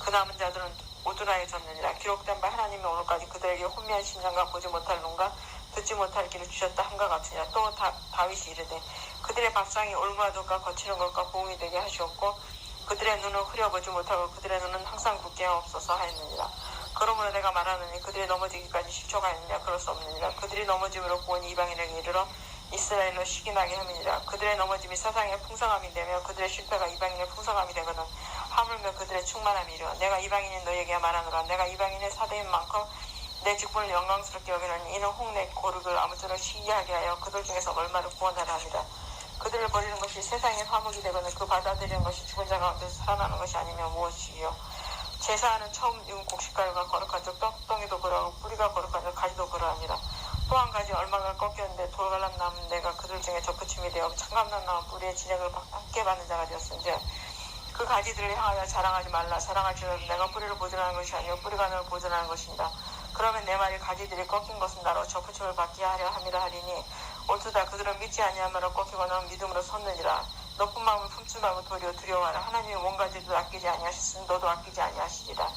그 남은 자들은 오두라해졌느니라. 기록된 바 하나님이 오늘까지 그들에게 혼미한 심령과 보지 못할 눈과 듣지 못할 길을 주셨다 함과 같으니라. 또 다윗이 이르되 그들의 밥상이 올무와 돛과 거치는 것과 보응이 되게 하시었고 그들의 눈을 흐려보지 못하고 그들의 눈은 항상 굳게 없어서 하였느니라. 그러므로 내가 말하느니 그들이 넘어지기까지 10초가 있느냐. 그럴 수 없느니라. 그들이 넘어짐으로 구원이 이방인에게 이르러 이스라엘로 시기나게 함이니라. 그들의 넘어짐이 세상의 풍성함이 되며 그들의 실패가 이방인의 풍성함이 되거든 하물며 그들의 충만함이려. 내가 이방인인 너에게 말하노라. 내가 이방인의 사대인 만큼 내 직분을 영광스럽게 여기는 이는 혹 내 고르를 아무쪼록 시기하게 하여 그들 중에서 얼마를 구원하라 합니다. 그들을 버리는 것이 세상의 화목이 되거든 그 받아들이는 것이 죽은 자 가운데서 살아나는 것이 아니면 무엇이요. 제사하는 처음 익은 곡식가루가 거룩한 적 떡덩이도 그러하고 뿌리가 거룩한 적 가지도 그러하니라. 또 한 가지 얼마가 꺾였는데 돌갈람 남은 내가 그들 중에 접붙임이 되어 창감난 나무 뿌리의 진액을 함께 받는 자가 되었은지 그 가지들을 향하여 자랑하지 말라. 자랑할지라도 내가 뿌리를 보존하는 것이 아니요 뿌리가 너를 보존하는 것입니다. 그러면 내 말이 가지들이 꺾인 것은 나로 접붙임을 받게 하려 함이라 하리니 옳도다. 그들은 믿지 아니하므로 꺾이거나 믿음으로 섰느니라. 너뿐 마음을 품지 말고 도리어 두려워하라. 하나님이 온 가지도 아끼지 아니하셨으니 너도 아끼지 아니하시리라.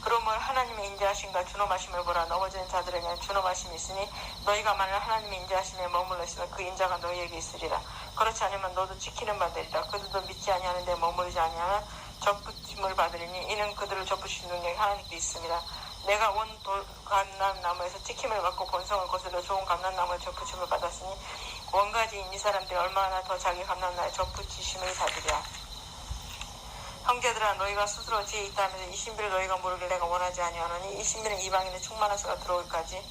그러므로 하나님의 인자하심과 준엄하심을 보라. 넘어진 자들에게는 준엄하심이 있으니 너희가 만일 하나님의 인자하심에 머물러 있으면 그 인자가 너희에게 있으리라. 그렇지 않으면 너도 지키는 바 되리라. 그들도 믿지 아니하는데 머무르지 아니하면 접붙임을 받으리니 이는 그들을 접붙이신 능력이 하나님께 있습니다. 내가 온 감람나무에서 찍힘을 받고 본성을 거슬러 좋은 감람나무에 접붙임을 받았으니 원가지인 이 사람들이 얼마나 더 자기 감람나무에 접붙이심을 받으랴. 형제들아 너희가 스스로 지혜 있다 하면서 이 신비를 너희가 모르길 내가 원하지 아니하노니 이 신비는 이방인의 충만한 수가 들어오기까지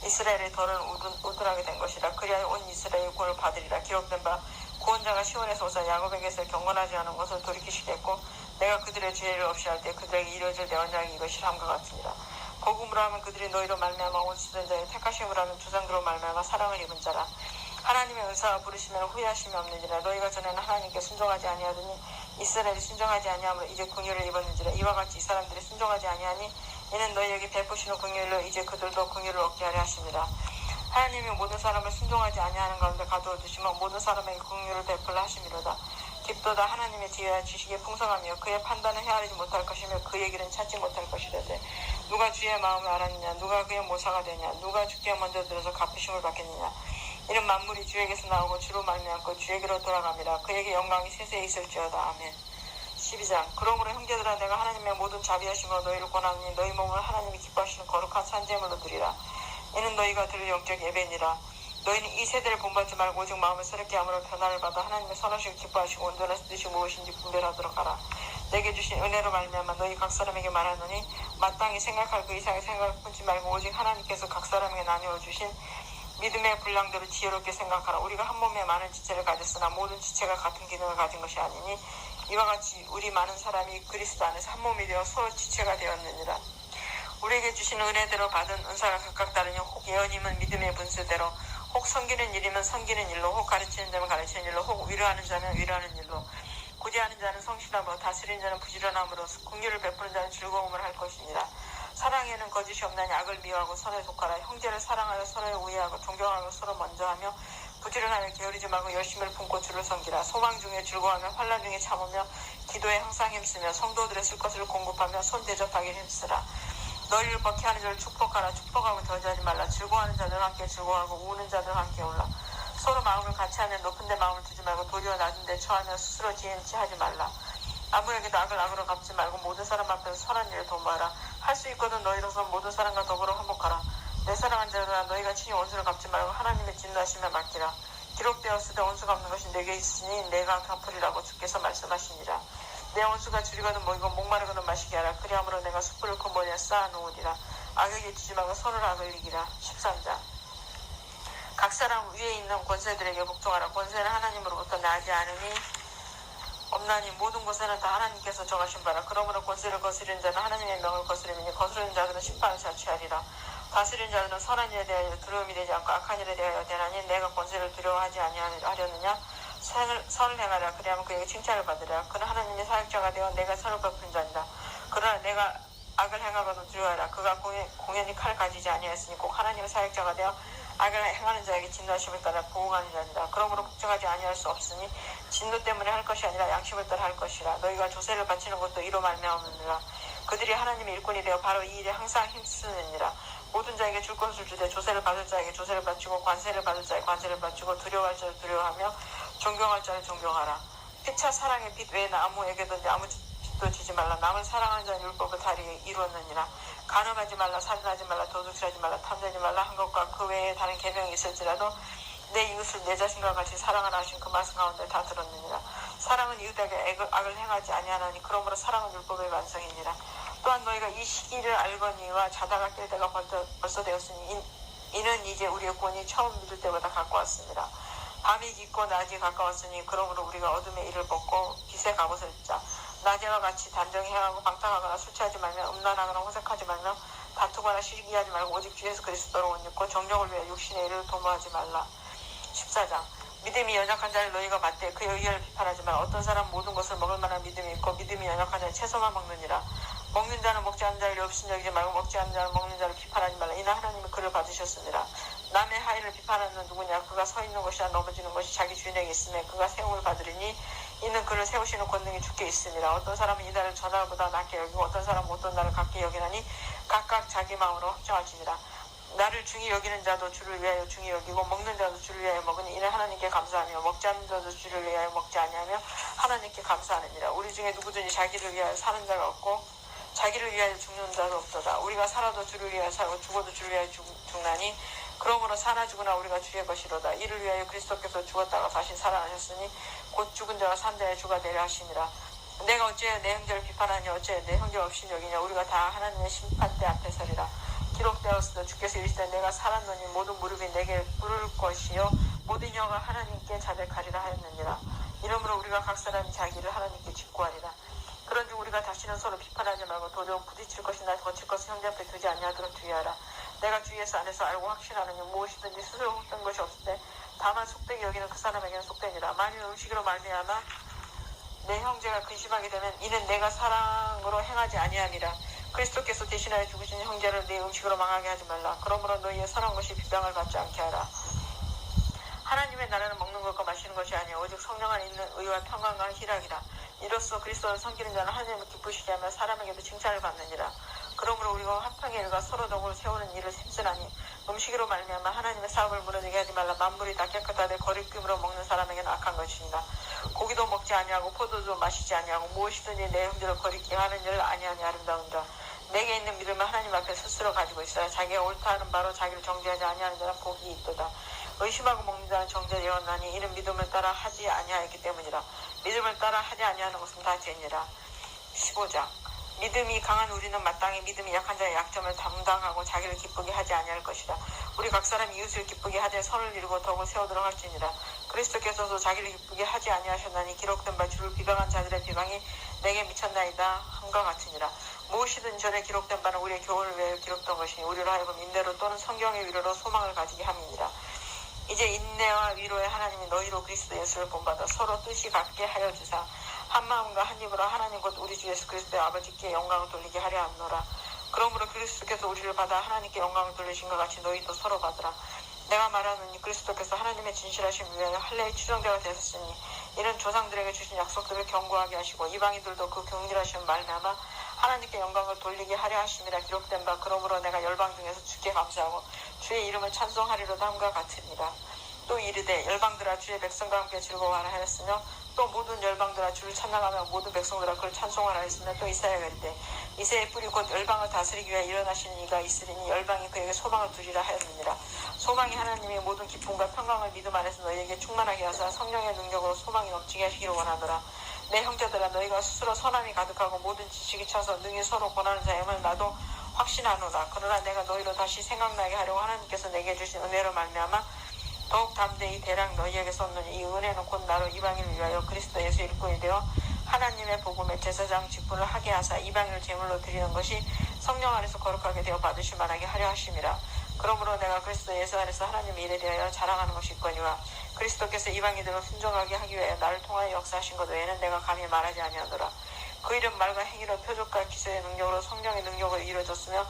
이스라엘의 덜은 우둔하게 된 것이라. 그리하여 온 이스라엘의 구원을 받으리라. 기록된 바 구원자가 시온에서 오사 야곱에게서 경건하지 않은 것을 돌이키시겠고 내가 그들의 죄를 없이 할 때 그들에게 이루어질 내 언약이 이것이 함과 같으니라. 복음으로 하면 그들이 너희로 말미암아 온수된 자의 택하심으로 하면 조상들로 말미암아 사랑을 입은 자라. 하나님의 은사와 부르시면 후회하심이 없느니라. 너희가 전에는 하나님께 순종하지 아니하더니 이스라엘이 순종하지 아니하므로 이제 긍휼을 입었는지라. 이와 같이 이 사람들이 순종하지 아니하니 이는 너희에게 베푸시는 긍휼로 이제 그들도 긍휼을 얻게 하려 하심이라. 하나님이 모든 사람을 순종하지 아니하는 가운데 가두어 두시면 모든 사람에게 긍휼을 베풀라 하심이로다. 깊도다. 하나님의 지혜와 지식의 풍성하며 그의 판단을 헤아리지 못할 것이며 그의 길은 찾지 못할 것이라되 누가 주의 마음을 알았느냐. 누가 그의 모사가 되냐. 누가 주께 먼저 들어서 갚으심을 받겠느냐. 이는 만물이 주에게서 나오고 주로 말미암고 주에게로 돌아갑니다. 그에게 영광이 세세히 있을지어다. 아멘. 12장. 그러므로 형제들아 내가 하나님의 모든 자비하심으로 너희를 권하노니 너희 몸을 하나님이 기뻐하시는 거룩한 산재물로 드리라. 이는 너희가 드릴 영적 예배니라. 너희는 이 세대를 본받지 말고 오직 마음을 새롭게 함으로 변화를 받아 하나님의 선하시고 기뻐하시고 온전한 뜻이 무엇인지 분별하도록 하라. 내게 주신 은혜로 말미암아 너희 각 사람에게 말하노니 마땅히 생각할 그 이상의 생각을 품지 말고 오직 하나님께서 각 사람에게 나누어 주신 믿음의 분량대로 지혜롭게 생각하라. 우리가 한 몸에 많은 지체를 가졌으나 모든 지체가 같은 기능을 가진 것이 아니니 이와 같이 우리 많은 사람이 그리스도 안에서 한 몸이 되어 서로 지체가 되었느니라. 우리에게 주신 은혜대로 받은 은사가 각각 다르니 혹 예언이면 믿음의 분수대로 혹 섬기는 일이면 섬기는 일로 혹 가르치는 자면 가르치는 일로 혹 위로하는 자면 위로하는 일로 구제하는 자는 성실함으로 다스리는 자는 부지런함으로 긍휼을 베푸는 자는 즐거움을 할 것이니라. 사랑에는 거짓이 없나니 악을 미워하고 선에 속하라. 형제를 사랑하여 서로를 우애하고 존경하고 서로 먼저하며 부지런하여 게으르지 말고 열심을 품고 주를 섬기라. 소망 중에 즐거워하며 환난 중에 참으며 기도에 항상 힘쓰며 성도들의 쓸 것을 공급하며 손 대접하기 힘쓰라. 너희를 버티하는 자를 축복하라. 축복하고 저주하지 말라. 즐거워하는 자들 함께 즐거워하고 우는 자들 함께 울라. 서로 마음을 같이 하며 높은 데 마음을 두지 말고 도리어 낮은 데 처하며 스스로 지혜치 하지 말라. 아무에게도 악을 악으로 갚지 말고 모든 사람 앞에서 선한 일을 도모하라. 할 수 있거든 너희로서 모든 사람과 더불어 화목하라. 내 사랑한 자들아 너희가 친히 원수를 갚지 말고 하나님의 진노하심에 맡기라. 기록되었을 때 원수 갚는 것이 내게 있으니 내가 갚으리라고 주께서 말씀하시니라. 내 원수가 줄이거든 먹이고 목마르거든 마시게 하라. 그리함으로 내가 숯불을 그 머리에 쌓아놓으리라. 악에게 주지 말고 서로 악을 이기라. 13장. 각 사람 위에 있는 권세들에게 복종하라. 권세는 하나님으로부터 나지 않으니 없나니 모든 권세는 다 하나님께서 정하신 바라. 그러므로 권세를 거스리는 자는 하나님의 명을 거스리니 거스르는 자들은 심판을 자취하리라. 다스리는 자들은 선한 일에 대하여 두려움이 되지 않고 악한 일에 대하여 되나니 내가 권세를 두려워하지 아니하려느냐. 선을 행하라. 그리하면 그에게 칭찬을 받으라. 그는 하나님의 사역자가 되어 내가 선을 베푸는 자니라. 그러나 내가 악을 행하고도 두려워하라. 그가 공연히 칼 가지지 아니하였으니 꼭 하나님의 사역자가 되어 악을 행하는 자에게 진노하심을 따라 보응하는 자니라. 그러므로 걱정하지 아니할 수 없으니 진노 때문에 할 것이 아니라 양심을 따라 할 것이라. 너희가 조세를 바치는 것도 이로 말미암느니라. 그들이 하나님의 일꾼이 되어 바로 이 일에 항상 힘쓰느니라. 모든 자에게 줄 것을 주되 조세를 받을 자에게 조세를 바치고 관세를 받을 자에게 관세를 바치고 두려워할 자를 두려워하며 존경할 자를 존경하라. 피차 사랑의 빛 외에는 아무에게든지 아무 빛도 지지 말라. 남을 사랑하는 자는 율법을 다 이루었느니라. 간음하지 말라. 살인하지 말라. 도둑질하지 말라. 탐내지 말라 한 것과 그 외에 다른 계명이 있을지라도 내 이웃을 내 자신과 같이 사랑하라 하신 그 말씀 가운데 다 들었느니라. 사랑은 이웃에게 악을 행하지 아니하나니 그러므로 사랑은 율법의 완성이니라. 또한 너희가 이 시기를 알거니와 자다가 깰 때가 벌써 되었으니 이는 이제 우리의 구원이 처음 믿을 때보다 가까웠습니다. 밤이 깊고 낮이 가까웠으니 그러므로 우리가 어둠의 일을 벗고 빛의 갑옷을 입자. 낮에와 같이 단정히 행하고 방탕하거나 술 취하지 말며 음란하거나 호색하지 말며 다투거나 시기하지 말고 오직 주 예수 그리스도로 옷 입고 정력을 위해 육신의 일을 도모하지 말라. 14장 믿음이 연약한 자를 너희가 맞대 그 의의를 비판하지 말라. 어떤 사람 모든 것을 먹을 만한 믿음이 있고 믿음이 연약한 자는 채소만 먹느니라. 먹는 자는 먹지 않는 자를 없인 여기지 말고 먹지 않는 자는 먹는 자를 비판하지 말라. 이는 하나님이 그를 받으셨습니다. 남의 하인을 비판하는 누구냐. 그가 서 있는 것이나 넘어지는 것이 자기 주인에게 있으며 그가 세움을 받으리니 이는 그를 세우시는 권능이 주께 있습니다. 어떤 사람은 이날을 전날보다 낮게 여기고 어떤 사람은 어떤 날을 갖게 여기나니 각각 자기 마음으로 확정할지니라. 나를 중히 여기는 자도 주를 위하여 중히 여기고 먹는 자도 주를 위하여 먹으니 이는 하나님께 감사하며 먹지 않는 자도 주를 위하여 먹지 아니하며 하나님께 감사하느니라. 우리 중에 누구든지 자기를 위하여 사는 자가 없고 자기를 위하여 죽는 자도 없도다. 우리가 살아도 주를 위하여 살고 죽어도 주를 위하여 죽나니 그러므로 사나 죽으나 우리가 주의 것이로다. 이를 위하여 그리스도께서 죽었다가 다시 살아나셨으니 곧 죽은 자가 산 자의 주가 되려 하시니라. 내가 어찌하여 내 형제를 비판하니 어찌하여 내 형제 없이 여기냐. 우리가 다 하나님의 심판대 앞에 서리라. 기록되었으되 주께서 이르시되 내가 살았노니 모든 무릎이 내게 꿇을 것이요 모든 혀가 하나님께 자백하리라 하였느니라. 이러므로 우리가 각 사람이 자기를 하나님께 직구하리라. 그런즉 우리가 다시는 서로 비판하지 말고 도리어 부딪힐 것이나 거칠 것을 형제 앞에 두지 아니하도록 주의하라. 내가 주 예수 안에서 알고 확신하느니 무엇이든지 스스로 속된 것이 없을 때 다만 속되게 여기는 그 사람에게는 속되니라. 만일 음식으로 말미암아 내 형제가 근심하게 되면 이는 내가 사랑으로 행하지 아니함이라. 그리스도께서 대신하여 죽으신 형제를 내 음식으로 망하게 하지 말라. 그러므로 너희의 선한 것이 비방을 받지 않게 하라. 하나님의 나라는 먹는 것과 마시는 것이 아니요 오직 성령 안에 있는 의와 평강과 희락이라. 이로써 그리스도를 섬기는 자는 하나님을 기쁘시게 하며 사람에게도 칭찬을 받느니라. 그러므로 우리가 화평의 일과 서로 덕을 세우는 일을 힘쓰라니 음식으로 말미암아 하나님의 사업을 무너지게 하지 말라. 만물이 다 깨끗하되 거리낌으로 먹는 사람에게는 악한 것이니라. 고기도 먹지 아니하고 포도도 마시지 아니하고 무엇이든지 내 형제를 거리게 하는 일을 아니하니 아름다운 자. 내게 있는 믿음을 하나님 앞에 스스로 가지고 있어야 자기가 옳다 하는 바로 자기를 정죄하지 아니하는 자는 복이 있도다. 의심하고 먹는 자는 정죄되었나니 이는 믿음을 따라 하지 아니하였기 때문이라. 믿음을 따라 하지 아니하는 것은 다 죄니라. 15장 믿음이 강한 우리는 마땅히 믿음이 약한 자의 약점을 담당하고 자기를 기쁘게 하지 아니할 것이다. 우리 각 사람 이웃을 기쁘게 하되 선을 이루고 덕을 세우도록 할지니라. 그리스도께서도 자기를 기쁘게 하지 아니하셨나니 기록된 바 주를 비방한 자들의 비방이 내게 미쳤나이다 함과 같으니라. 무엇이든 전에 기록된 바는 우리의 교훈을 위하여 기록된 것이니 우리로 하여금 인내로 또는 성경의 위로로 소망을 가지게 함이니라. 이제 인내와 위로의 하나님이 너희로 그리스도 예수를 본받아 서로 뜻이 같게 하여 주사 한 마음과 한 입으로 하나님 곧 우리 주 예수 그리스도의 아버지께 영광을 돌리게 하려 함노라. 그러므로 그리스도께서 우리를 받아 하나님께 영광을 돌리신 것 같이 너희도 서로 받으라. 내가 말하노니 그리스도께서 하나님의 진실하심 위하여 할례의 추정자가 되셨으니 이는 조상들에게 주신 약속들을 견고하게 하시고 이방인들도 그 경실하심 말미암아 하나님께 영광을 돌리게 하려 하심이라. 기록된 바 그러므로 내가 열방 중에서 주께 감사하고 주의 이름을 찬송하리로다 함과 같으니라. 또 이르되 열방들아 주의 백성과 함께 즐거워하라 하였으며 또 모든 열방들아 주를 찬양하며 모든 백성들아 그를 찬송하라 했으며 또 이사야가 이르되 이새의 뿌리 곧 열방을 다스리기 위해 일어나시는 이가 있으리니 열방이 그에게 소망을 두리라 하였느니라. 소망이 하나님이 모든 기쁨과 평강을 믿음 안에서 너희에게 충만하게 하사 성령의 능력으로 소망이 넘치게 하시기를 원하노라. 내 형제들아 너희가 스스로 선함이 가득하고 모든 지식이 차서 능히 서로 권하는 자임을 나도 확신하노라. 그러나 내가 너희로 다시 생각나게 하려고 하나님께서 내게 주신 은혜로 말미암아 더욱 담대히 대략 너희에게 쏟느니 이 은혜는 곧 나로 이방인을 위하여 그리스도 예수 일꾼이 되어 하나님의 복음의 제사장 직분을 하게 하사 이방인을 제물로 드리는 것이 성령 안에서 거룩하게 되어 받으실 만하게 하려 하심이라. 그러므로 내가 그리스도 예수 안에서 하나님의 일에 대하여 자랑하는 것이 있거니와 그리스도께서 이방인들을 순종하게 하기 위해 나를 통하여 역사하신 것 외에는 내가 감히 말하지 아니하노라. 그 일은 말과 행위로 표적과 기사의 능력으로 성령의 능력으로 이루어졌으며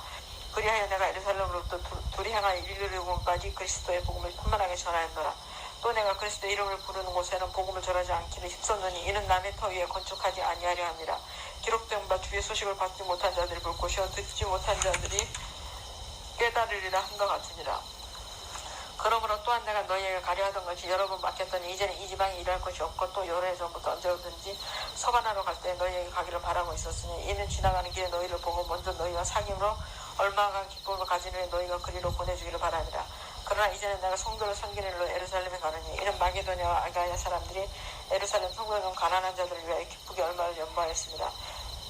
그리하여 내가 예루살렘으로부터 둘이 향하여 일루리온까지 그리스도의 복음을 충만하게 전하였노라. 또 내가 그리스도 이름을 부르는 곳에는 복음을 전하지 않기를 힘썼느니 이는 남의 터 위에 건축하지 아니하려 함이라. 기록된 바 주의 소식을 받지 못한 자들이 볼 것이요 듣지 못한 자들이 깨달으리라 함과 같으니라. 그러므로 또한 내가 너희에게 가려하던 것이 여러 번 맡겼더니 이제는 이 지방에 일할 것이 없고 또 여러 해 전부터 언제든지 서반하러 갈 때 너희에게 가기를 바라고 있었으니 이는 지나가는 길에 너희를 보고 먼저 너희가 사귐으로 얼마간 기쁨을 가지는 너희가 그리로 보내주기를 바라니라. 그러나 이제는 내가 성도를 섬기는 일로 예루살렘에 가느니 이는 마게도냐와 아가야 사람들이 예루살렘 성도에 는 가난한 자들을 위하여 기쁘게 얼마를 연보하였습니다.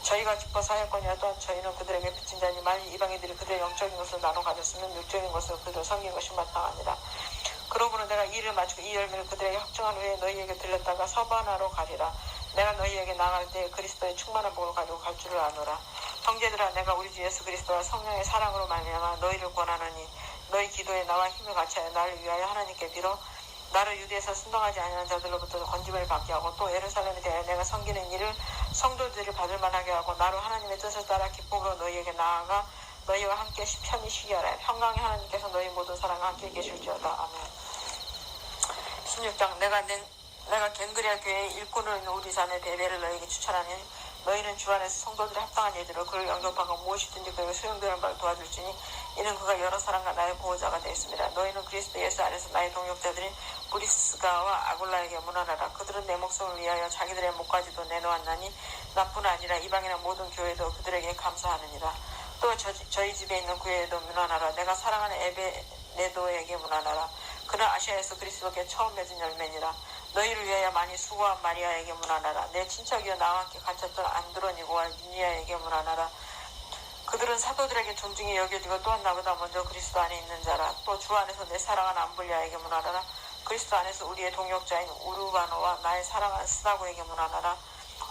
저희가 기뻐서 하였거니와 또한 저희는 그들에게 빚진 자니 만일 이방인들이 그들의 영적인 것을 나눠 가졌으면 육적인 것으로 그들을 섬긴 것이 마땅하니라. 그러므로 내가 이 일을 마치고 이 열매를 그들에게 확정한 후에 너희에게 들렸다가 서바나로 가리라. 내가 너희에게 나갈 때 그리스도의 충만한 복을 가지고 갈 줄을 아노라. 형제들아, 내가 우리 주 예수 그리스도와 성령의 사랑으로 말미암아 너희를 권하노니 너희 기도에 나와 힘을 같이하여 나를 위하여 하나님께 빌어 나를 유대에서 순종하지 아니하는 자들로부터 건짐을 받게 하고 또 예루살렘에 대하여 내가 섬기는 일을 성도들이 받을 만하게 하고 나로 하나님의 뜻을 따라 기쁨으로 너희에게 나아가 너희와 함께 편히 쉬게 하라. 평강의 하나님께서 너희 모든 사랑과 함께 계실지어다. 아멘. 16장 내가 갱그리아 교회의 일꾼으로 있는 우리 자매 베베를 너희에게 추천하니 너희는 주 안에서 성도들이 합당한 예대로 그를 영접하고 무엇이든지 그에게 수용되는 바를 도와줄지니 이는 그가 여러 사람과 나의 보호자가 되었습니다. 너희는 그리스도 예수 안에서 나의 동역자들인 브리스가와 아굴라에게 문안하라. 그들은 내 목숨을 위하여 자기들의 목까지도 내놓았나니 나뿐 아니라 이방이나 모든 교회도 그들에게 감사하느니라. 또 저희 집에 있는 교회에도 문안하라. 내가 사랑하는 에베네도에게 문안하라. 그는 아시아에서 그리스도께 처음 맺은 열매니라. 너희를 위하여 많이 수고한 마리아에게 문안하라. 내 친척이여 나와 함께 갇혔던 안드로니고와 유니아에게 문안하라. 그들은 사도들에게 존중이 여겨지고 또한 나보다 먼저 그리스도 안에 있는 자라. 또 주 안에서 내 사랑하는 암블리아에게 문안하라. 그리스도 안에서 우리의 동역자인 우르바노와 나의 사랑하는 스다고에게 문안하라.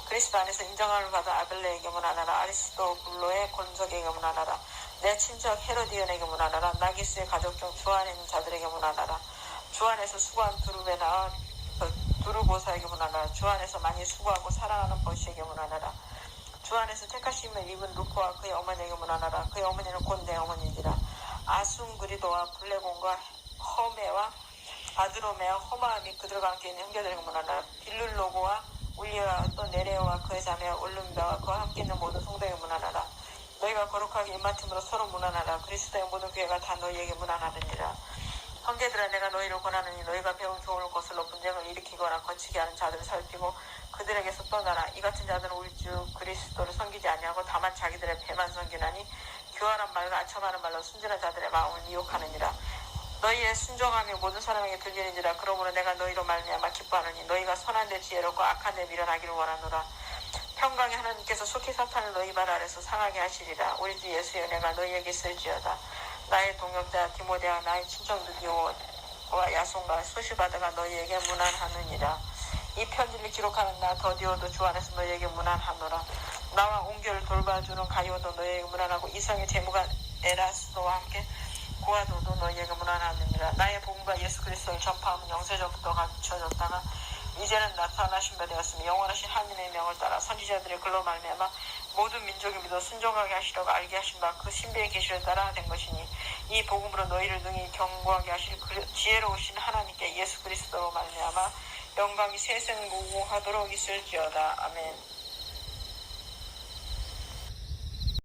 그리스도 안에서 인정함을 받은 아벨레에게 문안하라. 아리스토블로의 권석에게 문안하라. 내 친척 헤로디언에게 문안하라. 나기스의 가족 중 주 안에 있는 자들에게 문안하라. 주 안에서 수고한 두루베나와 두루보사에게 문안하라. 주 안에서 많이 수고하고 사랑하는 버시에게 문안하라. 주 안에서 택하심을 입은 루포와 그의 어머니에게 문안하라. 그의 어머니는 곧 내 어머니니라. 아순그리도와 블레곤과 허메와 아드로메와 허마와 및 그들과 함께 있는 형제들에게 문안하라. 빌룰로고와 울리와 또 네레오와 그의 자매와 올룸바와 그와 함께 있는 모든 성도에게 문안하라. 너희가 거룩하게 입맞춤으로 서로 문안하라. 그리스도의 모든 교회가 다 너희에게 문안하느니라. 형제들아, 내가 너희를 권하느니 너희가 배운 교훈을 거슬러 분쟁을 일으키거나 거치게 하는 자들을 살피고 그들에게서 떠나라. 이 같은 자들은 우리 주 그리스도를 섬기지 아니하고 다만 자기들의 배만 섬기나니 교활한 말과 아첨하는 말로 순진한 자들의 마음을 미혹하느니라. 너희의 순종함이 모든 사람에게 들리는지라. 그러므로 내가 너희로 말미암아 기뻐하노니 너희가 선한 데 지혜롭고 악한 데 미련하기를 원하노라. 평강의 하나님께서 속히 사탄을 너희 발 아래서 상하게 하시리라. 우리 주 예수의 은혜가 너희에게 있을지어다. 나의 동역자 디모데와 나의 친척 누기오와 야손과 소시바드가 너희에게 문안하느니라. 이 편지를 기록하는 나 더디오도 주 안에서 너희에게 문안하노라. 나와 온교를 돌봐주는 가이오도 너희에게 문안하고 이성의 제무가 에라스도와 함께 고아도도 너희에게 문안하느니라. 나의 복음과 예수 그리스도를 전파하면 영세전부터 갖춰졌다가 이제는 나타나신 바 되었으며 영원하신 하나님의 명을 따라 선지자들의 글로 말미암아 모든 민족이 믿어 순종하게 하시려고 알게 하신 바 그 신비의 계시를 따라 된 것이니 이 복음으로 너희를 능히 경고하게 하실 지혜로우신 하나님께 예수 그리스도로 말미암아 영광이 세세무궁하도록 있을지어다. 아멘.